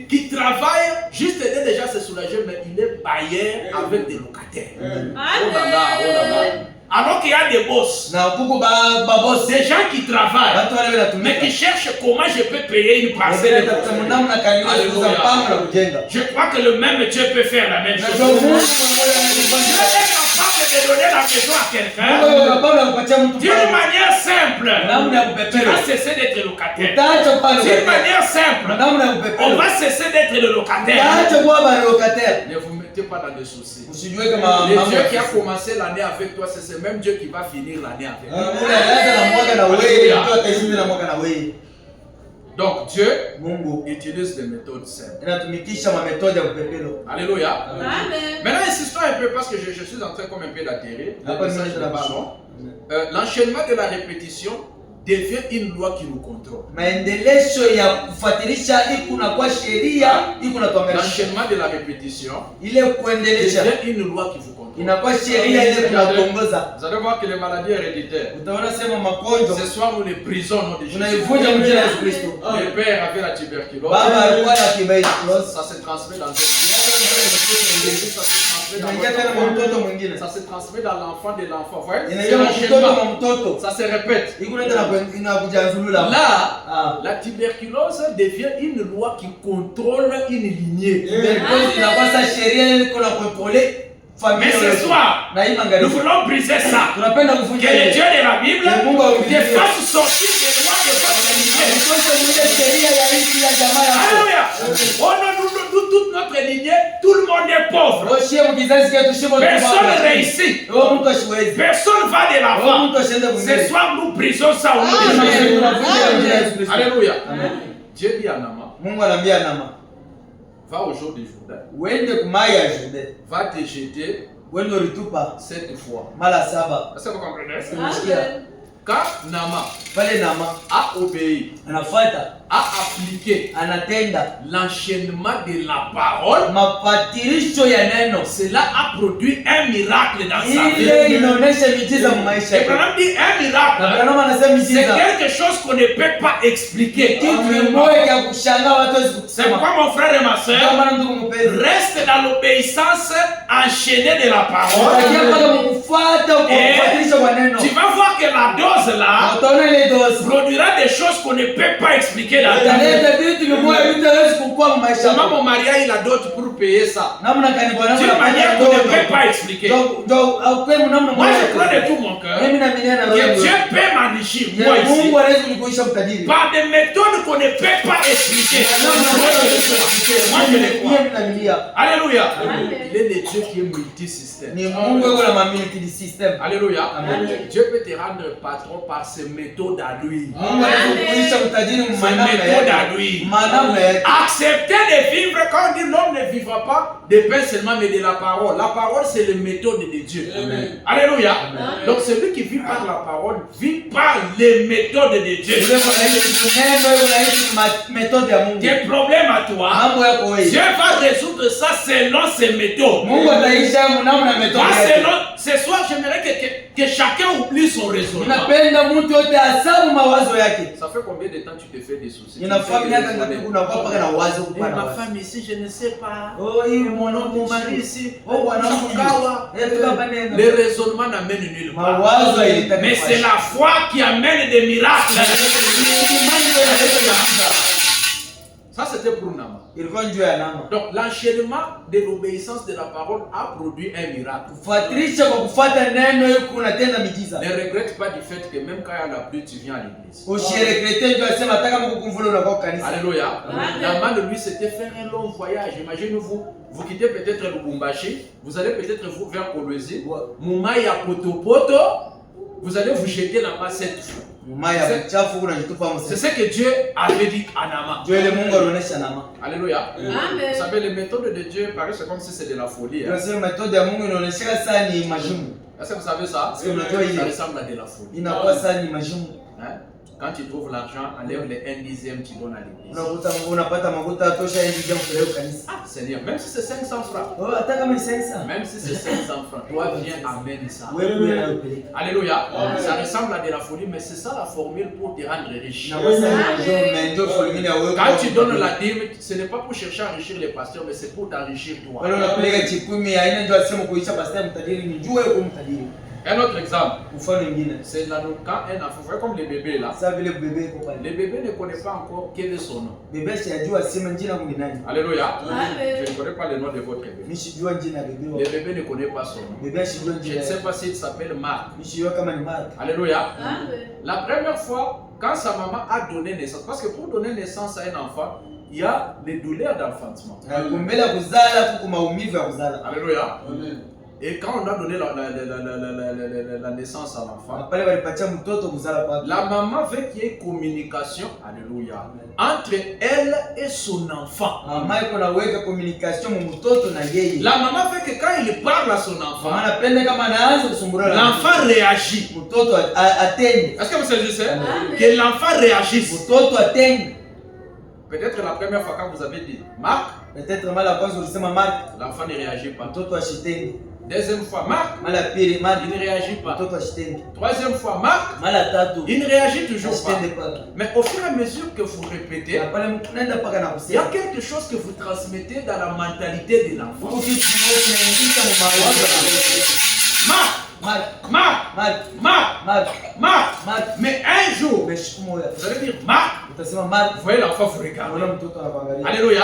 qui travaille, juste aider déjà se soulager, mais il est bailleur avec des locataires. Oh là là, oh là là. Alors qu'il y a des boss, Na kuko ba boss. des gens qui travaillent, Watu wale mais wanatumika. qui cherchent comment je peux payer une parcelle. Tafuta mnamna kanisa za pango la kujenga. Je crois que le même Dieu peut faire la même Na chose. kwa Mungu mmoja Dieu anajifanya. est capable de donner la maison à quelqu'un Mungu anapenda kupatia mtu d'une pango. manière simple. Namna ya Tu kupepela. vas cesser d'être locataire. Utaacha kuwa D'une locataire. manière simple, Namna ya on kupepela. va cesser d'être le locataire. Utaacha kuwa ba locataire. Ne vous mettez pas dans des soucis. Usijue kama Le mambo Dieu ya qui a kisi. commencé l'année avec toi, c'est ce même Dieu qui va finir l'année avec toi. Mungu anaanza na mwaka na wewe, mtu ataishi na mwaka na wewe. Donc Dieu Mungu utilise des méthodes simples. inatumikisha mametodi ya kupepelo. Alléluia. Amen. Maintenant, insistons un peu parce que je suis en train comme un peu d'atterrir. Le Hapa message nimeanza n'est na pas ballon. long. L'enchaînement de la répétition devient une loi qui nous contrôle. Maendelesho ya kufuatilisha iko na kwa sheria iko na tuangalia. L'enchaînement de la répétition Ile kuendelesha devient une loi qui vous contrôle. Inakuwa sheria ile kunatongoza. Vous allez voir que les maladies héréditaires. Utaona sema magonjwa. Ce soir nous les brisons nom de Jésus. Unaivunja mjina Yesu Kristo. Le père avait la tuberculose. Baba alikuwa na tuberculose. Ça se transmet dans un ça se transmet dans l'enfant de l'enfant. Ça se répète. Là, la tuberculose devient une loi qui contrôle une lignée. Mais ce soir, nous voulons briser ça. Que le Dieu de la Bible te fasse sortir des lois de votre lignée. Alléluia. Toute notre lignée, tout le monde est pauvre. Personne ne réussit. Personne va de l'avant. Ce soir, nous brisons ça au nom de Jésus. Alléluia. Dieu dit à Nama, va au jour du Jourdain. Va te jeter 7 fois. Est-ce que vous comprenez? Quand Nama a obéi, a appliqué l'enchaînement de la parole, cela a produit un miracle dans sa vie. Et Branham dit un miracle, c'est quelque chose qu'on ne peut pas expliquer. C'est pourquoi mon frère et ma soeur, reste dans l'obéissance enchaînée de la parole. Et tu vas voir que la dose là produira des choses qu'on ne peut pas expliquer dans ta vie. Comment mon mari il a d'autres pour payer ça? D'une manière qu'on ne peut pas expliquer. Moi je crois de tout mon cœur que Dieu peut m'enrichir moi ici par des méthodes qu'on ne peut pas expliquer. Moi je le crois. Alléluia. Il est le Dieu qui est multisystème. Alléluia. Dieu peut te rendre patron par ses méthodes à lui. Ses méthodes à lui. Accepter de vivre quand on dit l'homme ne vivra pas de pain seulement mais de la parole. La parole c'est les méthodes de Dieu. Amen. Alléluia. Amen. Donc celui qui vit par la parole vit par les méthodes de Dieu. Tes problèmes à toi, Dieu va résoudre ça selon ses méthodes. Ce soir j'aimerais que chacun oublie son raisonnement. Ça fait combien de temps tu te fais des soucis? Ma femme ici, je ne sais pas. Mon mari ici. Le raisonnement n'amène nulle part. Mais c'est la foi qui amène des miracles. Ça c'était pour Nama. Donc l'enchaînement de l'obéissance de la parole a produit un miracle. Ne regrette pas du fait que même quand il y a la pluie, tu viens à l'église. Alléluia. Nama lui c'était faire un long voyage. Imaginez-vous, vous quittez peut-être Lubumbashi, vous allez peut-être vers Kolwezi, Mumaya Potopoto, vous allez vous jeter là-bas 7 fois. C'est ce que Dieu avait dit à Nama. Alléluia. Vous savez, les méthodes de Dieu paraissent comme si c'était de la folie. Est-ce que vous savez ça? Ça ressemble à de la folie. Hein? Quand tu trouves l'argent, enlève les 1/10, tu donnes à l'église. Seigneur, même si c'est 500 francs. Même si c'est 500 francs, toi viens, amène ça. Alléluia. Ça ressemble à de la folie, mais c'est ça la formule pour te rendre riche. Quand tu donnes la dîme, ce n'est pas pour chercher à enrichir les pasteurs, mais c'est pour t'enrichir toi. Un autre exemple, c'est quand un enfant, vous voyez comme les bébés là, les bébés ne connaissent pas encore quel est son nom. Alléluia. Je ne connais pas le nom de votre bébé. Les bébés ne connaissent pas son nom. Je ne sais pas s'il s'appelle Marc. Alléluia. La première fois, quand sa maman a donné naissance, parce que pour donner naissance à un enfant, il y a les douleurs d'enfantement. Alléluia. Et quand on a donné la naissance à l'enfant, la maman veut qu'il y ait communication, alléluia, entre elle et son enfant. La maman veut que quand il parle à son enfant, l'enfant réagit. Est-ce que vous saisissez? Que l'enfant réagisse. Peut-être la première fois quand vous avez dit Marc, Peut-être mara kwanza ulisema Mark. L'enfant ne réagit pas. Mtoto ashitengi. Deuxième fois, Marc. Mara pili Mark. Il ne réagit pas. Mtoto ashitengi. Troisième fois, Marc. Mara tatu. Il ne réagit toujours pas. Ashitende pas. Mais au fur et à mesure que vous répétez, Na pale mnaenda paka na il y a kusema. quelque chose que vous transmettez dans la mentalité de l'enfant. Huko kitu kinaingia mu mawazo. Marc, Mark. Marc, Mark. Marc, Mark. Marc. Mark. Mais un jour, Umeshiku moya. vous allez dire Marc. Utasema Mark. Vous voyez l'enfant, vous regardez. Unaona mtoto anakuangalia. Alléluia.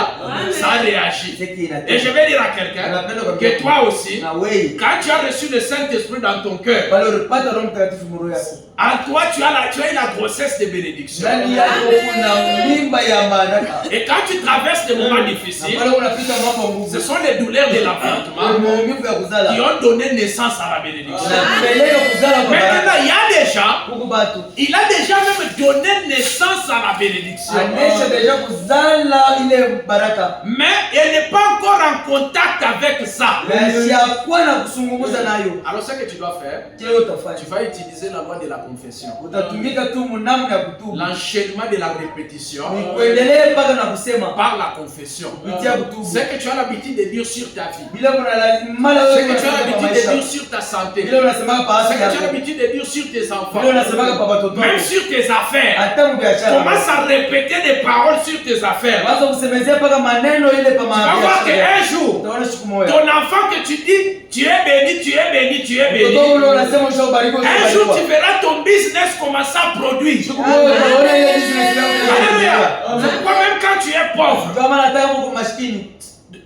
Ça réagit. Seki inataka. Et je vais dire à quelqu'un que toi aussi, Na wewe. quand tu as reçu le Saint-Esprit dans ton cœur, Pale ulipata Roho Mtakatifu moyo yako. en toi tu as eu la grossesse de bénédiction. Ndani yako kuna mimba ya baraka. Et quand tu traverses des moments Na difficiles, pale unapita mambo ngumu. ce sont les douleurs de l'enfantement Maumivu ya qui kuzala. ont donné naissance à la bénédiction. Unapeleka kuzala kwa Maintenant, baraka. il y a des gens, Huku batu. il a déjà même donné naissance à la bénédiction. Anesha deja kuzala ile baraka. Mais il n'est pas encore en contact avec ça. Na siyakuwa na kusungumuza nayo. Alors ce que tu dois faire, Kile utafanya. tu vas utiliser la loi de la confession. Utatumika tu munamna ya kutubu. L'enchaînement de la répétition Ni kuendelee mpaka na kusema. par la confession. Kupitia kutubu. Ce que tu as l'habitude de dire sur ta vie. Bila kuna mala Ce wewe que tu as unasema kwa l'habitude de dire maisha. sur ta santé. Bila unasema pa Ce que afya tu as yako. l'habitude de dire sur tes enfants. Bila unasema kwa watoto Même wako. sur tes affaires. Hata mbiashara. Commence à répéter des paroles sur tes affaires. Waza kusemezea mpaka maneno ile pa Tu vas voir qu'un jour, utaona siku moja. ton enfant que tu dis, tu es béni, tu es béni, tu es béni. Mtoto ule unasema ushabarikiwa. Un jour, tu verras ton business commencer à produire. Siku moja utaona ile business yako. Alléluia. C'est pourquoi même quand tu es pauvre, Kama nataka mko maskini.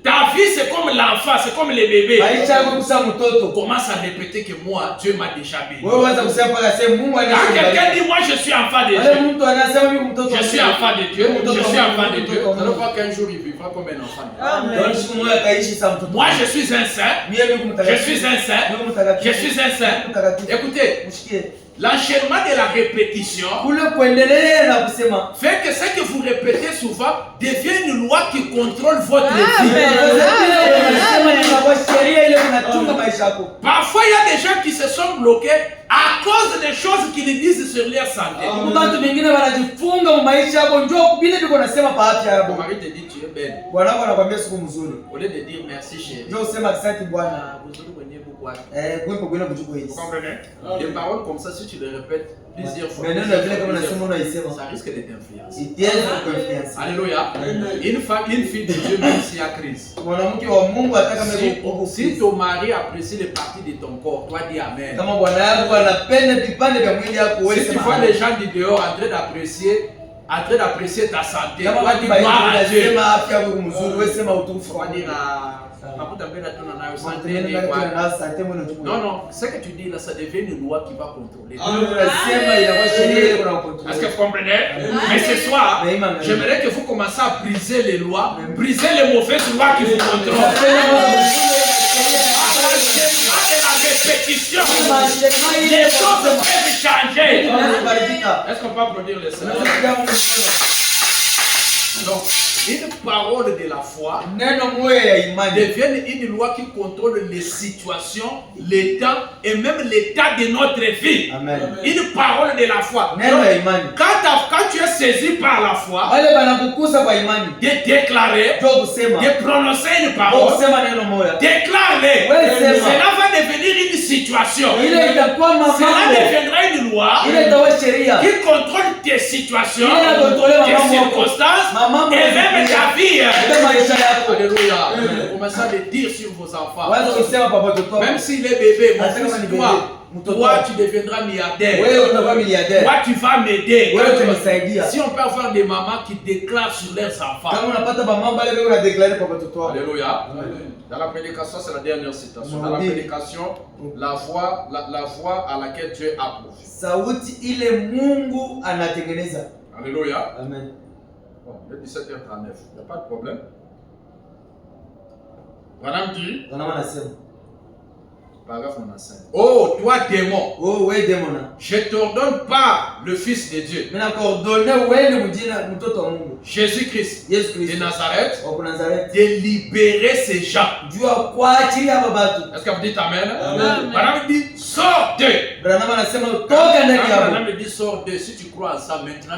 ta vie c'est comme l'enfant, c'est comme les bébés. Maisha yako kusa mtoto. Commence à répéter que moi, Dieu m'a déjà béni. Wewe waza kusema paka sema Mungu Quand quelqu'un anasema. dit moi je suis enfant de Wale Dieu, mtu anasema mimi mtoto. je suis enfant de Dieu, je suis enfant de Dieu, ça ne Mungu. veut pas qu'un jour il vivra comme un enfant. Ndio siku moja kaishi sa mtoto. Moi je suis un saint, Mimi je mtakatifu. suis un saint, Mimi mtakatifu. je suis un saint. Mtakatifu. Écoutez, Mshikie. l'enchaînement de la répétition Kule kuendelea na kusema. fait que ce que vous répétez souvent devient une loi qui contrôle votre vie. Unasema ni kwa sheria ile inatunga maisha yako. Parfois, il y a des gens qui se sont bloqués à cause des choses qu'ils disent sur leur santé. Watu wengine wanajifunga mu maisha yako njoo vile biko nasema pa afya Ton yako. mari te dit tu es belle. Bwana wako anakuambia siku mzuri. Au lieu de dire merci chérie. Njoo usema asante bwana. Kuipo kwenda kuchukua hizi. Vous comprenez? Des paroles comme ça, si tu les répètes plusieurs fois, Maneno ya vile kama nasema unaisema. ça risque de t'influencer. Itianze kuinfluence. Alléluia. Une fille de Dieu, même s'il y a crise. Mwanamke wa Mungu ataka Si ton mari apprécie les parties de ton corps, toi dis amen. kama bwana yako anapenda vipande vya mwili yako wewe Si tu sema. vois les gens du dehors en train d'apprécier ta santé, Kama toi watu dis gloire à Dieu. wanasema afya yako mzuri wewe sema utukufu On kwa va dire Mungu. makuta mbele tuna nayo santé Santenene ni na kwa. kuna asante mwana chukua. Non, non, ce que tu dis là, ça devient une loi qui va contrôler. Unasema inakuwa sheria ile kuna Est-ce que control. vous comprenez? Mais ce soir, j'aimerais que vous commenciez à briser les lois, briser les mauvaises lois qui vous contrôlent. La répétition, les choses peuvent changer. Est-ce qu'on peut applaudir le Seigneur? Donc, une parole de la foi Neno moja ya imani devient une loi qui contrôle les situations, les temps et même l'état de notre vie. Amen. Une parole de la foi. Neno ya imani. Quand tu es saisi par la foi, Wale banakukusa kwa imani. de déclarer, Njoo kusema. de prononcer une Njoo parole, kusema neno moja. déclarer, Ouais, c'est ça. cela va devenir une situation. Ile itakuwa Cela mambo. deviendra une loi Ile itakuwa sheria. qui contrôle tes situations, Ile contrôle tes mambo. circonstances Mambo. et même ta vie. Ile maisha yako. Alléluia. Commencez à le dire sur vos enfants. Waza kusema kwa watoto wako. Même s'il est bébé, mon Hata kama fils, ni toi, bébé, toi, tu deviendras milliardaire. Wewe utakuwa miliardaire. Toi, tu vas m'aider. Wewe utanisaidia. Si on peut avoir des mamans qui déclarent sur leurs enfants. Kama unapata mambo wale wewe unadeklare kwa watoto wako. Alléluia. Dans la prédication, c'est la dernière citation. Dans la prédication, la voix à laquelle Dieu approuve. Sauti ile Mungu anatengeneza. Alléluia. Amen. Bon, il est 17h39. Il n'y a pas de problème. Madame dit, Wanama nasema. paragraphe 95. Oh, toi démon, Oh, wewe demona. je t'ordonne pas le Fils de Dieu, Mimi nakuordone wewe ni mjina mtoto wa Mungu. Jésus-Christ Yesu de Kristo. Nazareth, Wa Nazareth. de libérer ces gens. Jua kuachilia baba batu. Est-ce que vous dites Amen? Amen. Madame dit, Sors d'eux. Branham anasema toka ndani yao. Branham me dit sors d'eux. Si tu crois à ça maintenant.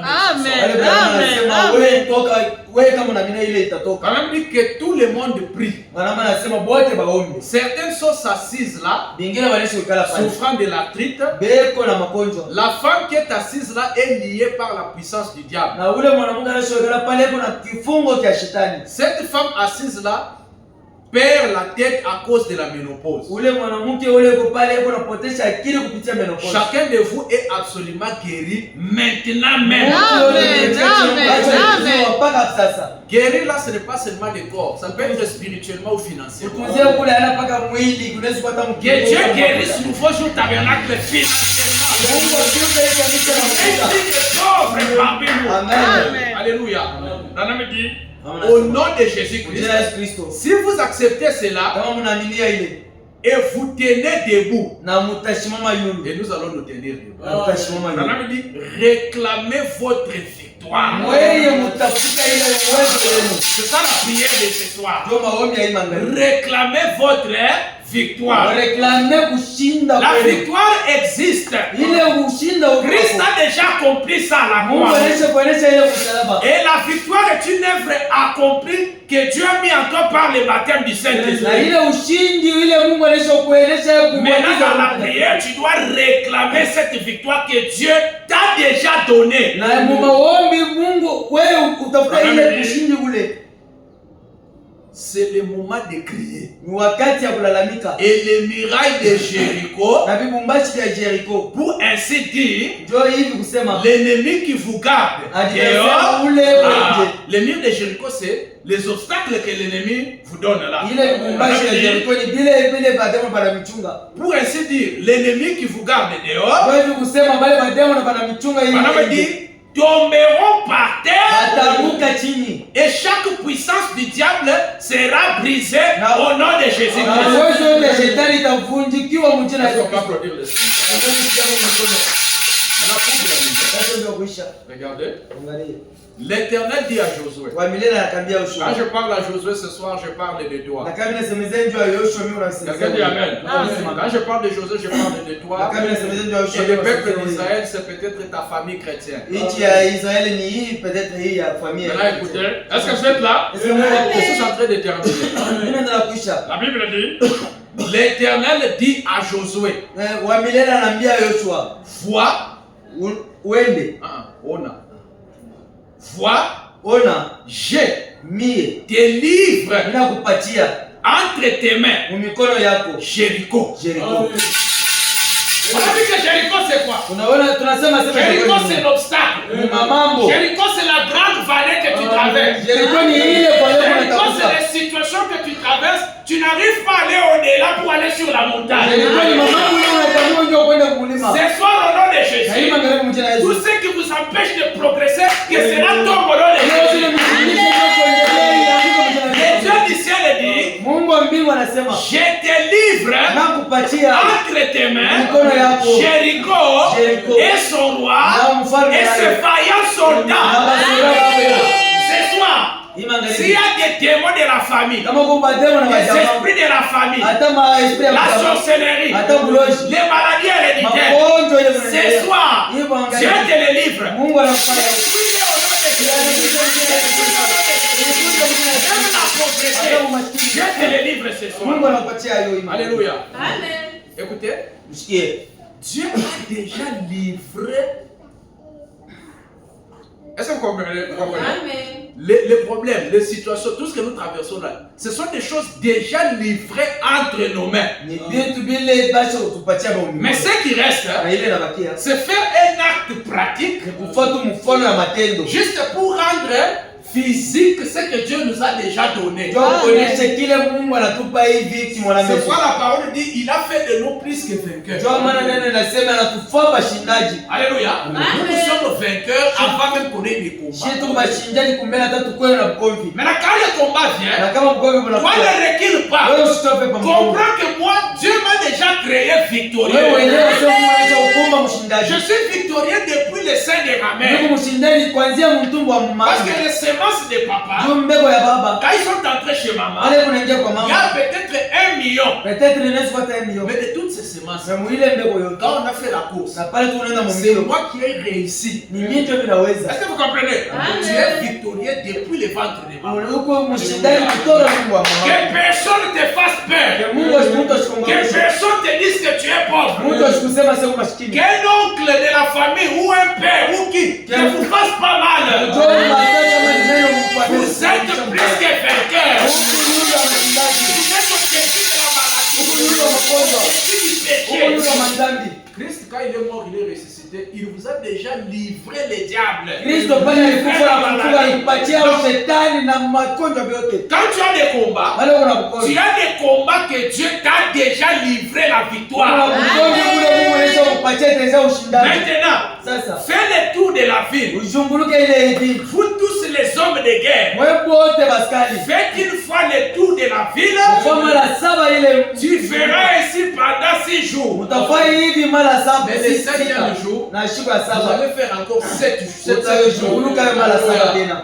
Wale Branham anasema wewe toka, wewe kama unaamini ile itatoka. Branham dit que tout le monde prie. Branham anasema bote baombe. Certaines sont assises là, Bingine walisho kala pale. souffrant de l'arthrite. Beko na magonjwa. La femme qui est assise là est liée par la puissance du diable. Na ule mwanamke anasho kala pale kuna kifungo cha shetani. Cette femme assise là perd la tête à cause de la ménopause. Ule mwanamke ule uko pale uko napotesha akili kupitia menopause. Chacun de vous est absolument guéri maintenant même. Guérir là, ce n'est pas seulement le corps, ça peut être spirituellement ou financièrement. Que Dieu guérisse nous faut sur tabernacle financièrement. Amen. Alléluia. Amen. Au nom de Jésus-Christ, si vous acceptez cela et vous tenez debout, et nous allons nous tenir debout, on dit réclamez votre victoire. C'est ça la prière de ce soir. Réclamez votre victoire. La victoire existe. Christ a déjà accompli ça à la croix. Et la victoire est une œuvre accomplie que Dieu a mis en toi par le baptême du Saint-Esprit. Maintenant dans la prière, tu dois réclamer cette victoire que Dieu t'a déjà donnée. C'est le moment de crier. Et les murailles de Jéricho, pour ainsi dire, l'ennemi qui vous garde dehors, les murs de Jéricho, c'est les obstacles que l'ennemi vous donne là. Pour ainsi dire, l'ennemi qui vous garde dehors, tomberont par terre et chaque puissance du diable sera brisée au nom de Jésus-Christ. Regardez. L'Éternel dit à Josué. Quand je parle à Josué ce soir, je parle de toi. Quelqu'un dit Amen. Quand je parle de Josué, je parle de toi. Et le peuple d'Israël, c'est peut-être ta famille chrétienne. Maintenant écoutez, est-ce que vous êtes là? Je suis en train de terminer. La Bible dit, l'Éternel dit à Josué, vois, je te livre entre tes mains Jéricho. On a vu que Jéricho c'est quoi? Jéricho c'est l'obstacle. Jéricho c'est la grande vallée que tu traverses. Jéricho c'est les situations que tu traverses. Tu n'arrives pas à aller au-delà pour aller sur la montagne. Ce soir au nom de Jésus, tout ce qui vous empêche de progresser, que cela tombe au nom de Jésus. Et Dieu du ciel dit, je te livre entre tes mains Jéricho et son roi et ses vaillants soldats. Ce soir, s'il y a des démons de la famille, des esprits de la famille, la sorcellerie, les maladies héréditaires, ce soir, Dieu te les livre. Dieu te les livre ce soir. Alléluia. Écoutez, Dieu a déjà livré. Est-ce que vous comprenez? Les problèmes, les situations, tout ce que nous traversons là, ce sont des choses déjà livrées entre nos mains. Mais ce qui reste, c'est faire un acte pratique, juste pour rendre physique ce que Dieu nous a déjà donné. C'est quoi la parole dit? Il a fait de nous plus que vainqueurs. Alléluia. Nous sommes vainqueurs avant même qu'on ait des combats. Maintenant quand le combat vient, toi ne recule pas. Comprends que moi, Dieu m'a déjà créé victorieux. Je suis victorieux depuis le sein de ma mère. Parce que les semences de papa, quand ils sont entrés chez maman, il y a peut-être 1 million. Mais de toutes ces semences. Na mwile mbegu yote. Quand on a fait la course, Na pale tunaenda c'est mbio. moi qui ai réussi. Ni mimi ndio ninaweza. Est-ce que vous comprenez? Tu es victorieux depuis le ventre de maman. Uko mshindani kutoka Mungu wa mama. Que personne ne te fasse peur. Mungu asikumta Que shikonga. personne te dise que tu es pauvre. Mungu asikusema sasa maskini. Qu'un oncle de la famille ou un père ou qui ne vous fasse pas mal. Ndio maana kama neno mpate. Vous êtes plus que vainqueurs. Mungu yule ameshindaje. Vous êtes au-dessus de la maladie. Mungu yule mkongo. Au-dessus du Mungu yule péché. mandambi. Christ, quand il est mort, il est ressuscité, il vous a déjà livré les diables. Kristo pale alikufa na kufufuka alipatia shetani na magonjwa yote. Quand tu as des combats, Wale kuna tu kukosa. as des combats que Dieu t'a déjà livré la Kuna victoire. mgonjwa kule Mungu anaweza kupatia tena ushindani. Maintenant, Sasa fais le tour de la ville. uzunguluke ile hivi. Vous tous les hommes de guerre, Wewe wote baskali. faites une fois le tour de la ville. Kwa mara 7 ile Tu feras ainsi pendant 6 jours. utafanya hivi mara 7 Mais le 7e jour, na siku ya vous 7 allez faire encore 7 jours. utazunguluka mara 7 tena.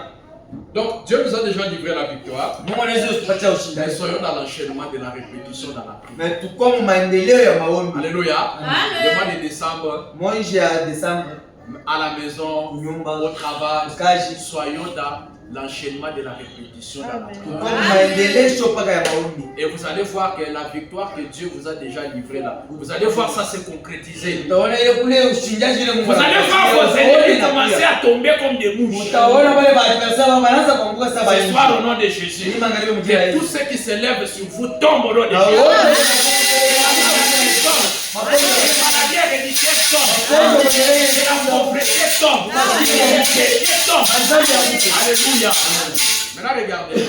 Donc Dieu nous a déjà livré la victoire. Mungu anaweza kutupatia Mais ushindani. soyons dans l'enchaînement de la répétition dans la prière. Na tukua mu maendeleo ya maombi. Alléluia. Amen. Le mois de décembre, Mwezi ya Desemba à la maison, nyumba au travail, kazi soyons dans l'enchaînement de la répétition dans la prière. tukua mu maendeleo paka ya maombi. Et vous allez voir que la victoire que Dieu vous a déjà livrée là, vous allez voir ça se concrétiser. Utaona ile kule ushindaji ile Mungu. Vous allez voir vos ennemis commencer à tomber comme des mouches. Utaona wale baadhi wanaanza kuanguka saba Ce hivi. soir au nom de Jésus, Hii magharibi mjia que hivi. tous ceux qui se lèvent sur vous tombent au nom de Na Jésus. wote Les maladies héréditaires tombent. Magonjwa mwenyewe La pauvreté tombe. Le péché tombe. Alléluia. Maintenant regardez.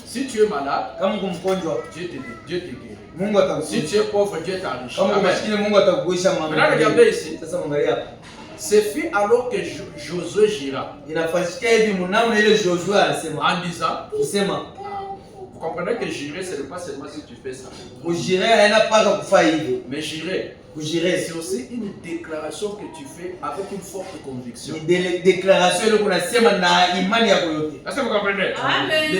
Si tu es malade, kama uko mgonjwa Dieu te guérit. Mungu Si atakusikia. tu es pauvre, Dieu t'enrichit. Kama uko Amen. maskini Mungu atakuguisha mambo. Maintenant regardez ici. Sasa mwangalia hapa. C'est fait alors que Josué gira Inafanyika hivi mnamo ile Joshua anasema. en disant, Kusema vous comprenez que girer, ce n'est pas seulement si tu fais ça. kujire haina paka kufa hivi. Mais girer, Kujire c'est aussi une déclaration que tu fais avec une forte conviction. ni declaration ile kunasema na imani yako yote. Est-ce que vous comprenez? Amen.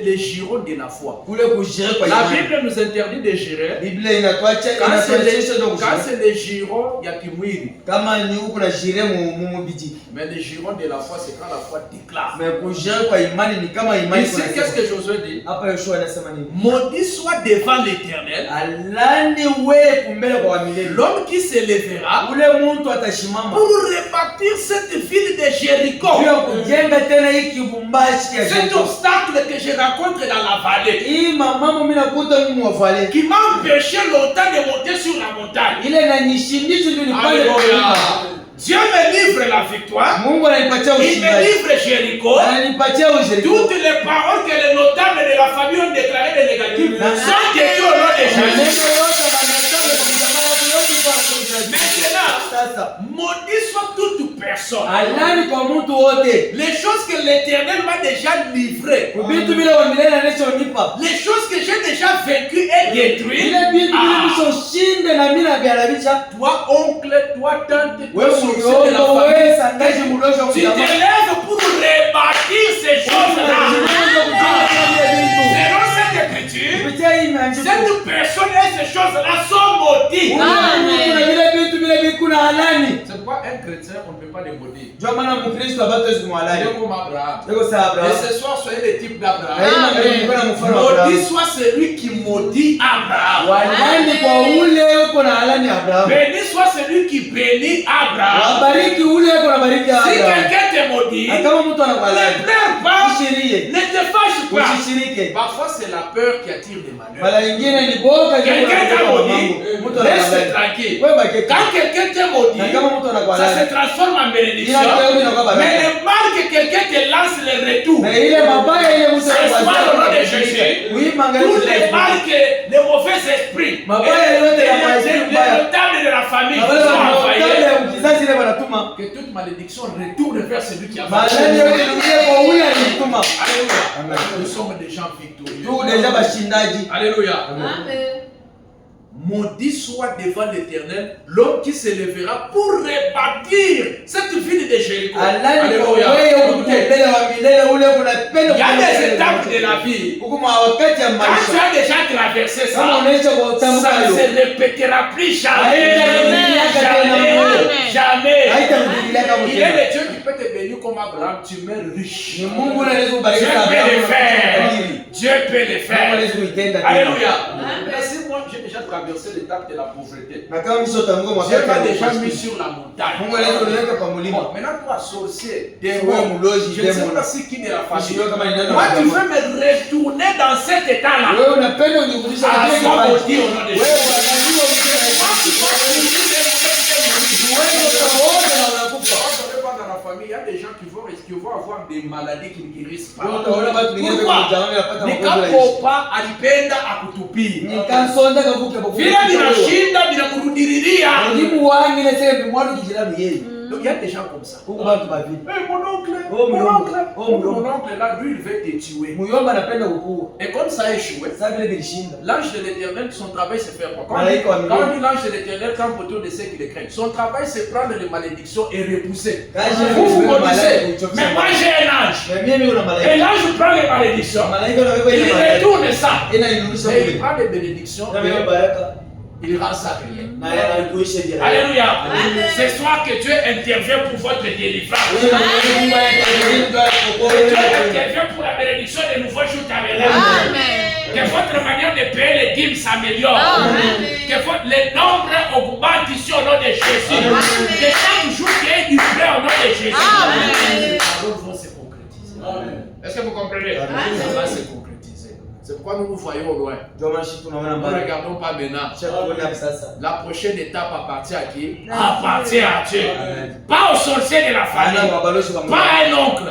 Les girons de la foi. Kule kujire kwa La imani. Bible nous interdit de girer Biblia inatuacha quand inatuacha ndio c'est les girons, il y a kimwili. kama ni huko na jire mu biji. Mais les girons de la foi, c'est quand la foi déclare. Mais kujire kwa imani ni kama imani Ici, qu'est-ce que Josué dit? hapa Yoshua anasema nini? Maudit soit devant l'Éternel Alani wewe kumbele kwa milele. l'homme qui se lèvera Ule mtu atashimama. pour rebâtir cette ville de Jéricho. Ndio kujenga tena hiki kibumbashi ya Cet Jericho. obstacle que je rencontre dans la vallée Hii mambo mimi nakuta Mungu wafale. qui m'a empêché longtemps de monter sur la montagne. Ile inanishindisha ndio nipande kwa Alléluia. milima. Dieu me livre la victoire. Mungu ananipatia Il me ushindi. livre Jéricho. Ananipatia ushindi. Toutes les paroles que les notables de la famille ont déclarées de négatif sont guéries au nom de Jésus. Maintenant, Sasa maudit soit toute personne. alani kwa mtu wote. Les choses que l'Éternel m'a déjà livrées, Vitu vile wa milele anachonipa. les choses que j'ai déjà vécues et détruites, Vile vitu vile vishoshinde na mimi naviharibisha. toi oncle, toi tante, toi Wewe sorcier de la mdogo, wewe famille, sangaji mdogo tu te lèves pour rebâtir ces choses-là. Selon cette écriture, Kupitia hii imeandikwa. cette personne et ces choses-là sont maudites. Kuna vile vitu vile vikuna halani. C'est pourquoi un chrétien, on ne peut pas les maudire. Ndio maana Mkristo hapaswi Il kumwalani. est comme Abraham. Ndio sawa Et Abraham. ce soir, soyez le type d'Abraham. Aina ndio kuna mfano wa Abraham. Maudit soit celui qui maudit Abraham. Walani kwa ule uko na halani Abraham. Béni soit celui qui bénit Abraham. Wabariki ule uko na bariki Si Abraham. quelqu'un te maudit, Na kama mtu ne anakuhalani, pleure pas, ushirie. ne te fâche pas. Usishirike. Parfois, c'est la peur qui attire des malheurs. Mara nyingine ni boka Quelqu'un t'a maudit, Mtu reste anakuhalani. tranquille. Wewe baki. Quand quelqu'un te maudit, Na kama mtu ça se anakuhalani. transforme en bénédiction. Ila Mais le mal que quelqu'un te lance le retour, na ile mabaya ile mtu c'est soit au nom de Jésus. Oui, mangali. Tous les mal que les mauvais esprits, Mabaya yote ya maisha les mbaya. notables de la famille Na qui wale sont wanawakale envoyés, ya kizazi ile wanatuma. que toute malédiction retourne vers celui qui a fait. Malani yote ndio kwa huyu alituma. Alléluia. Amen. Nous sommes des gens victorieux. Tu deja bashindaji. Alléluia. Amen. maudit soit devant l'Éternel l'homme qui se lèvera pour rebâtir cette ville de Jéricho. Alléluia. Il y a des étapes de la vie. Quand tu as déjà traversé ça, ça ne se répétera plus jamais. Jamais. Il est le Dieu qui peut te bénir comme Abraham. Tu meurs riche. Dieu peut le faire. Dieu peut le faire. Alléluia. Si moi j'ai déjà traversé l'étape de la pauvreté, Dieu m'a déjà mis sur la montagne. Maintenant toi sorcier, démon, je ne sais pas ce qui est la famille. Moi tu veux me retourner dans cet état-là. À son maudit au nom de Jésus. Dans la famille, il y a des gens qui vont avoir des maladies qui ne guérissent pas. Pourquoi? Nikapopa alipenda akutupia. Vile vinashinda vinakudiriria. Donc il y a des gens comme ça. Mon oncle là, lui il veut te tuer. Et comme ça a échoué, l'ange de l'Éternel, son travail c'est faire quoi? Quand on dit l'ange de l'Éternel, quand autour de ceux qui le craignent, son travail c'est prendre les malédictions et repousser. Vous maudissez. Mais moi j'ai un ange. Et l'ange prend les malédictions. Il retourne ça. Et il prend les bénédictions. Il rend ça rien. Alléluia. Ce soir que Dieu intervient pour votre délivrance. Dieu intervient pour la bénédiction des nouveaux jours tabernacle. Que votre manière de payer les dîmes s'améliore. Que les nombres augmentent ici au nom de Jésus. Que chaque jour qu'il y ait du blé au nom de Jésus. Les paroles vont se concrétiser. Est-ce que vous comprenez? Ça va se concrétiser. C'est pourquoi nous nous voyons au loin. Nous ne regardons pas maintenant. La prochaine étape appartient à qui? Appartient à Dieu. Pas au sorcier de la famille. Pas un oncle.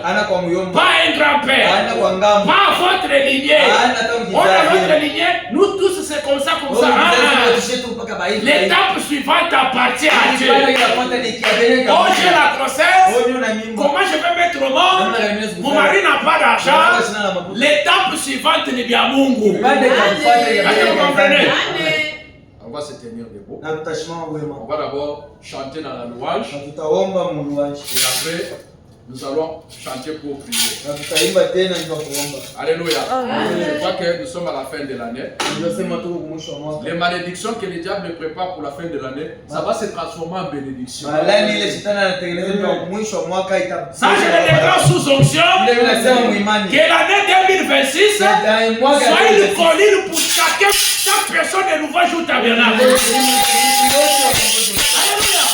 Pas un grand-père. Pas votre lignée. On a votre lignée. Nous tous c'est comme ça, comme ça. L'étape suivante appartient à Dieu. Oh, j'ai la grossesse. Comment je vais mettre au monde? Mon mari n'a pas d'argent. L'étape suivante n'est bien Mungu. On va se tenir debout. On va d'abord chanter dans la louange. Et après, nous allons chanter pour prier. Alléluia. Je crois que nous sommes à la fin de l'année. Les malédictions que le diable prépare pour la fin de l'année, ça va se transformer en bénédiction. Ça, je le déclare sous onction. Que l'année 2026 soit une colline pour chaque personne de nouveau jour tabernacle. Alléluia.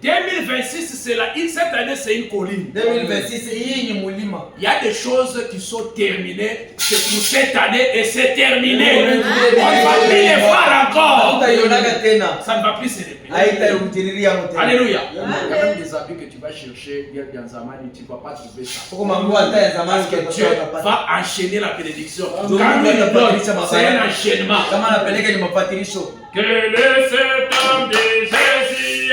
2026, c'est cette année, c'est une colline. 2026, il y a des choses qui sont terminées. C'est pour cette année et c'est terminé. On ne va plus les voir encore. Ça ne va plus se répéter. Alléluia. Il y a même des habits que tu vas chercher tu ne vas pas trouver ça. Parce que Dieu va enchaîner la bénédiction. Quand il donne, c'est un enchaînement. Que le septembre de Jésus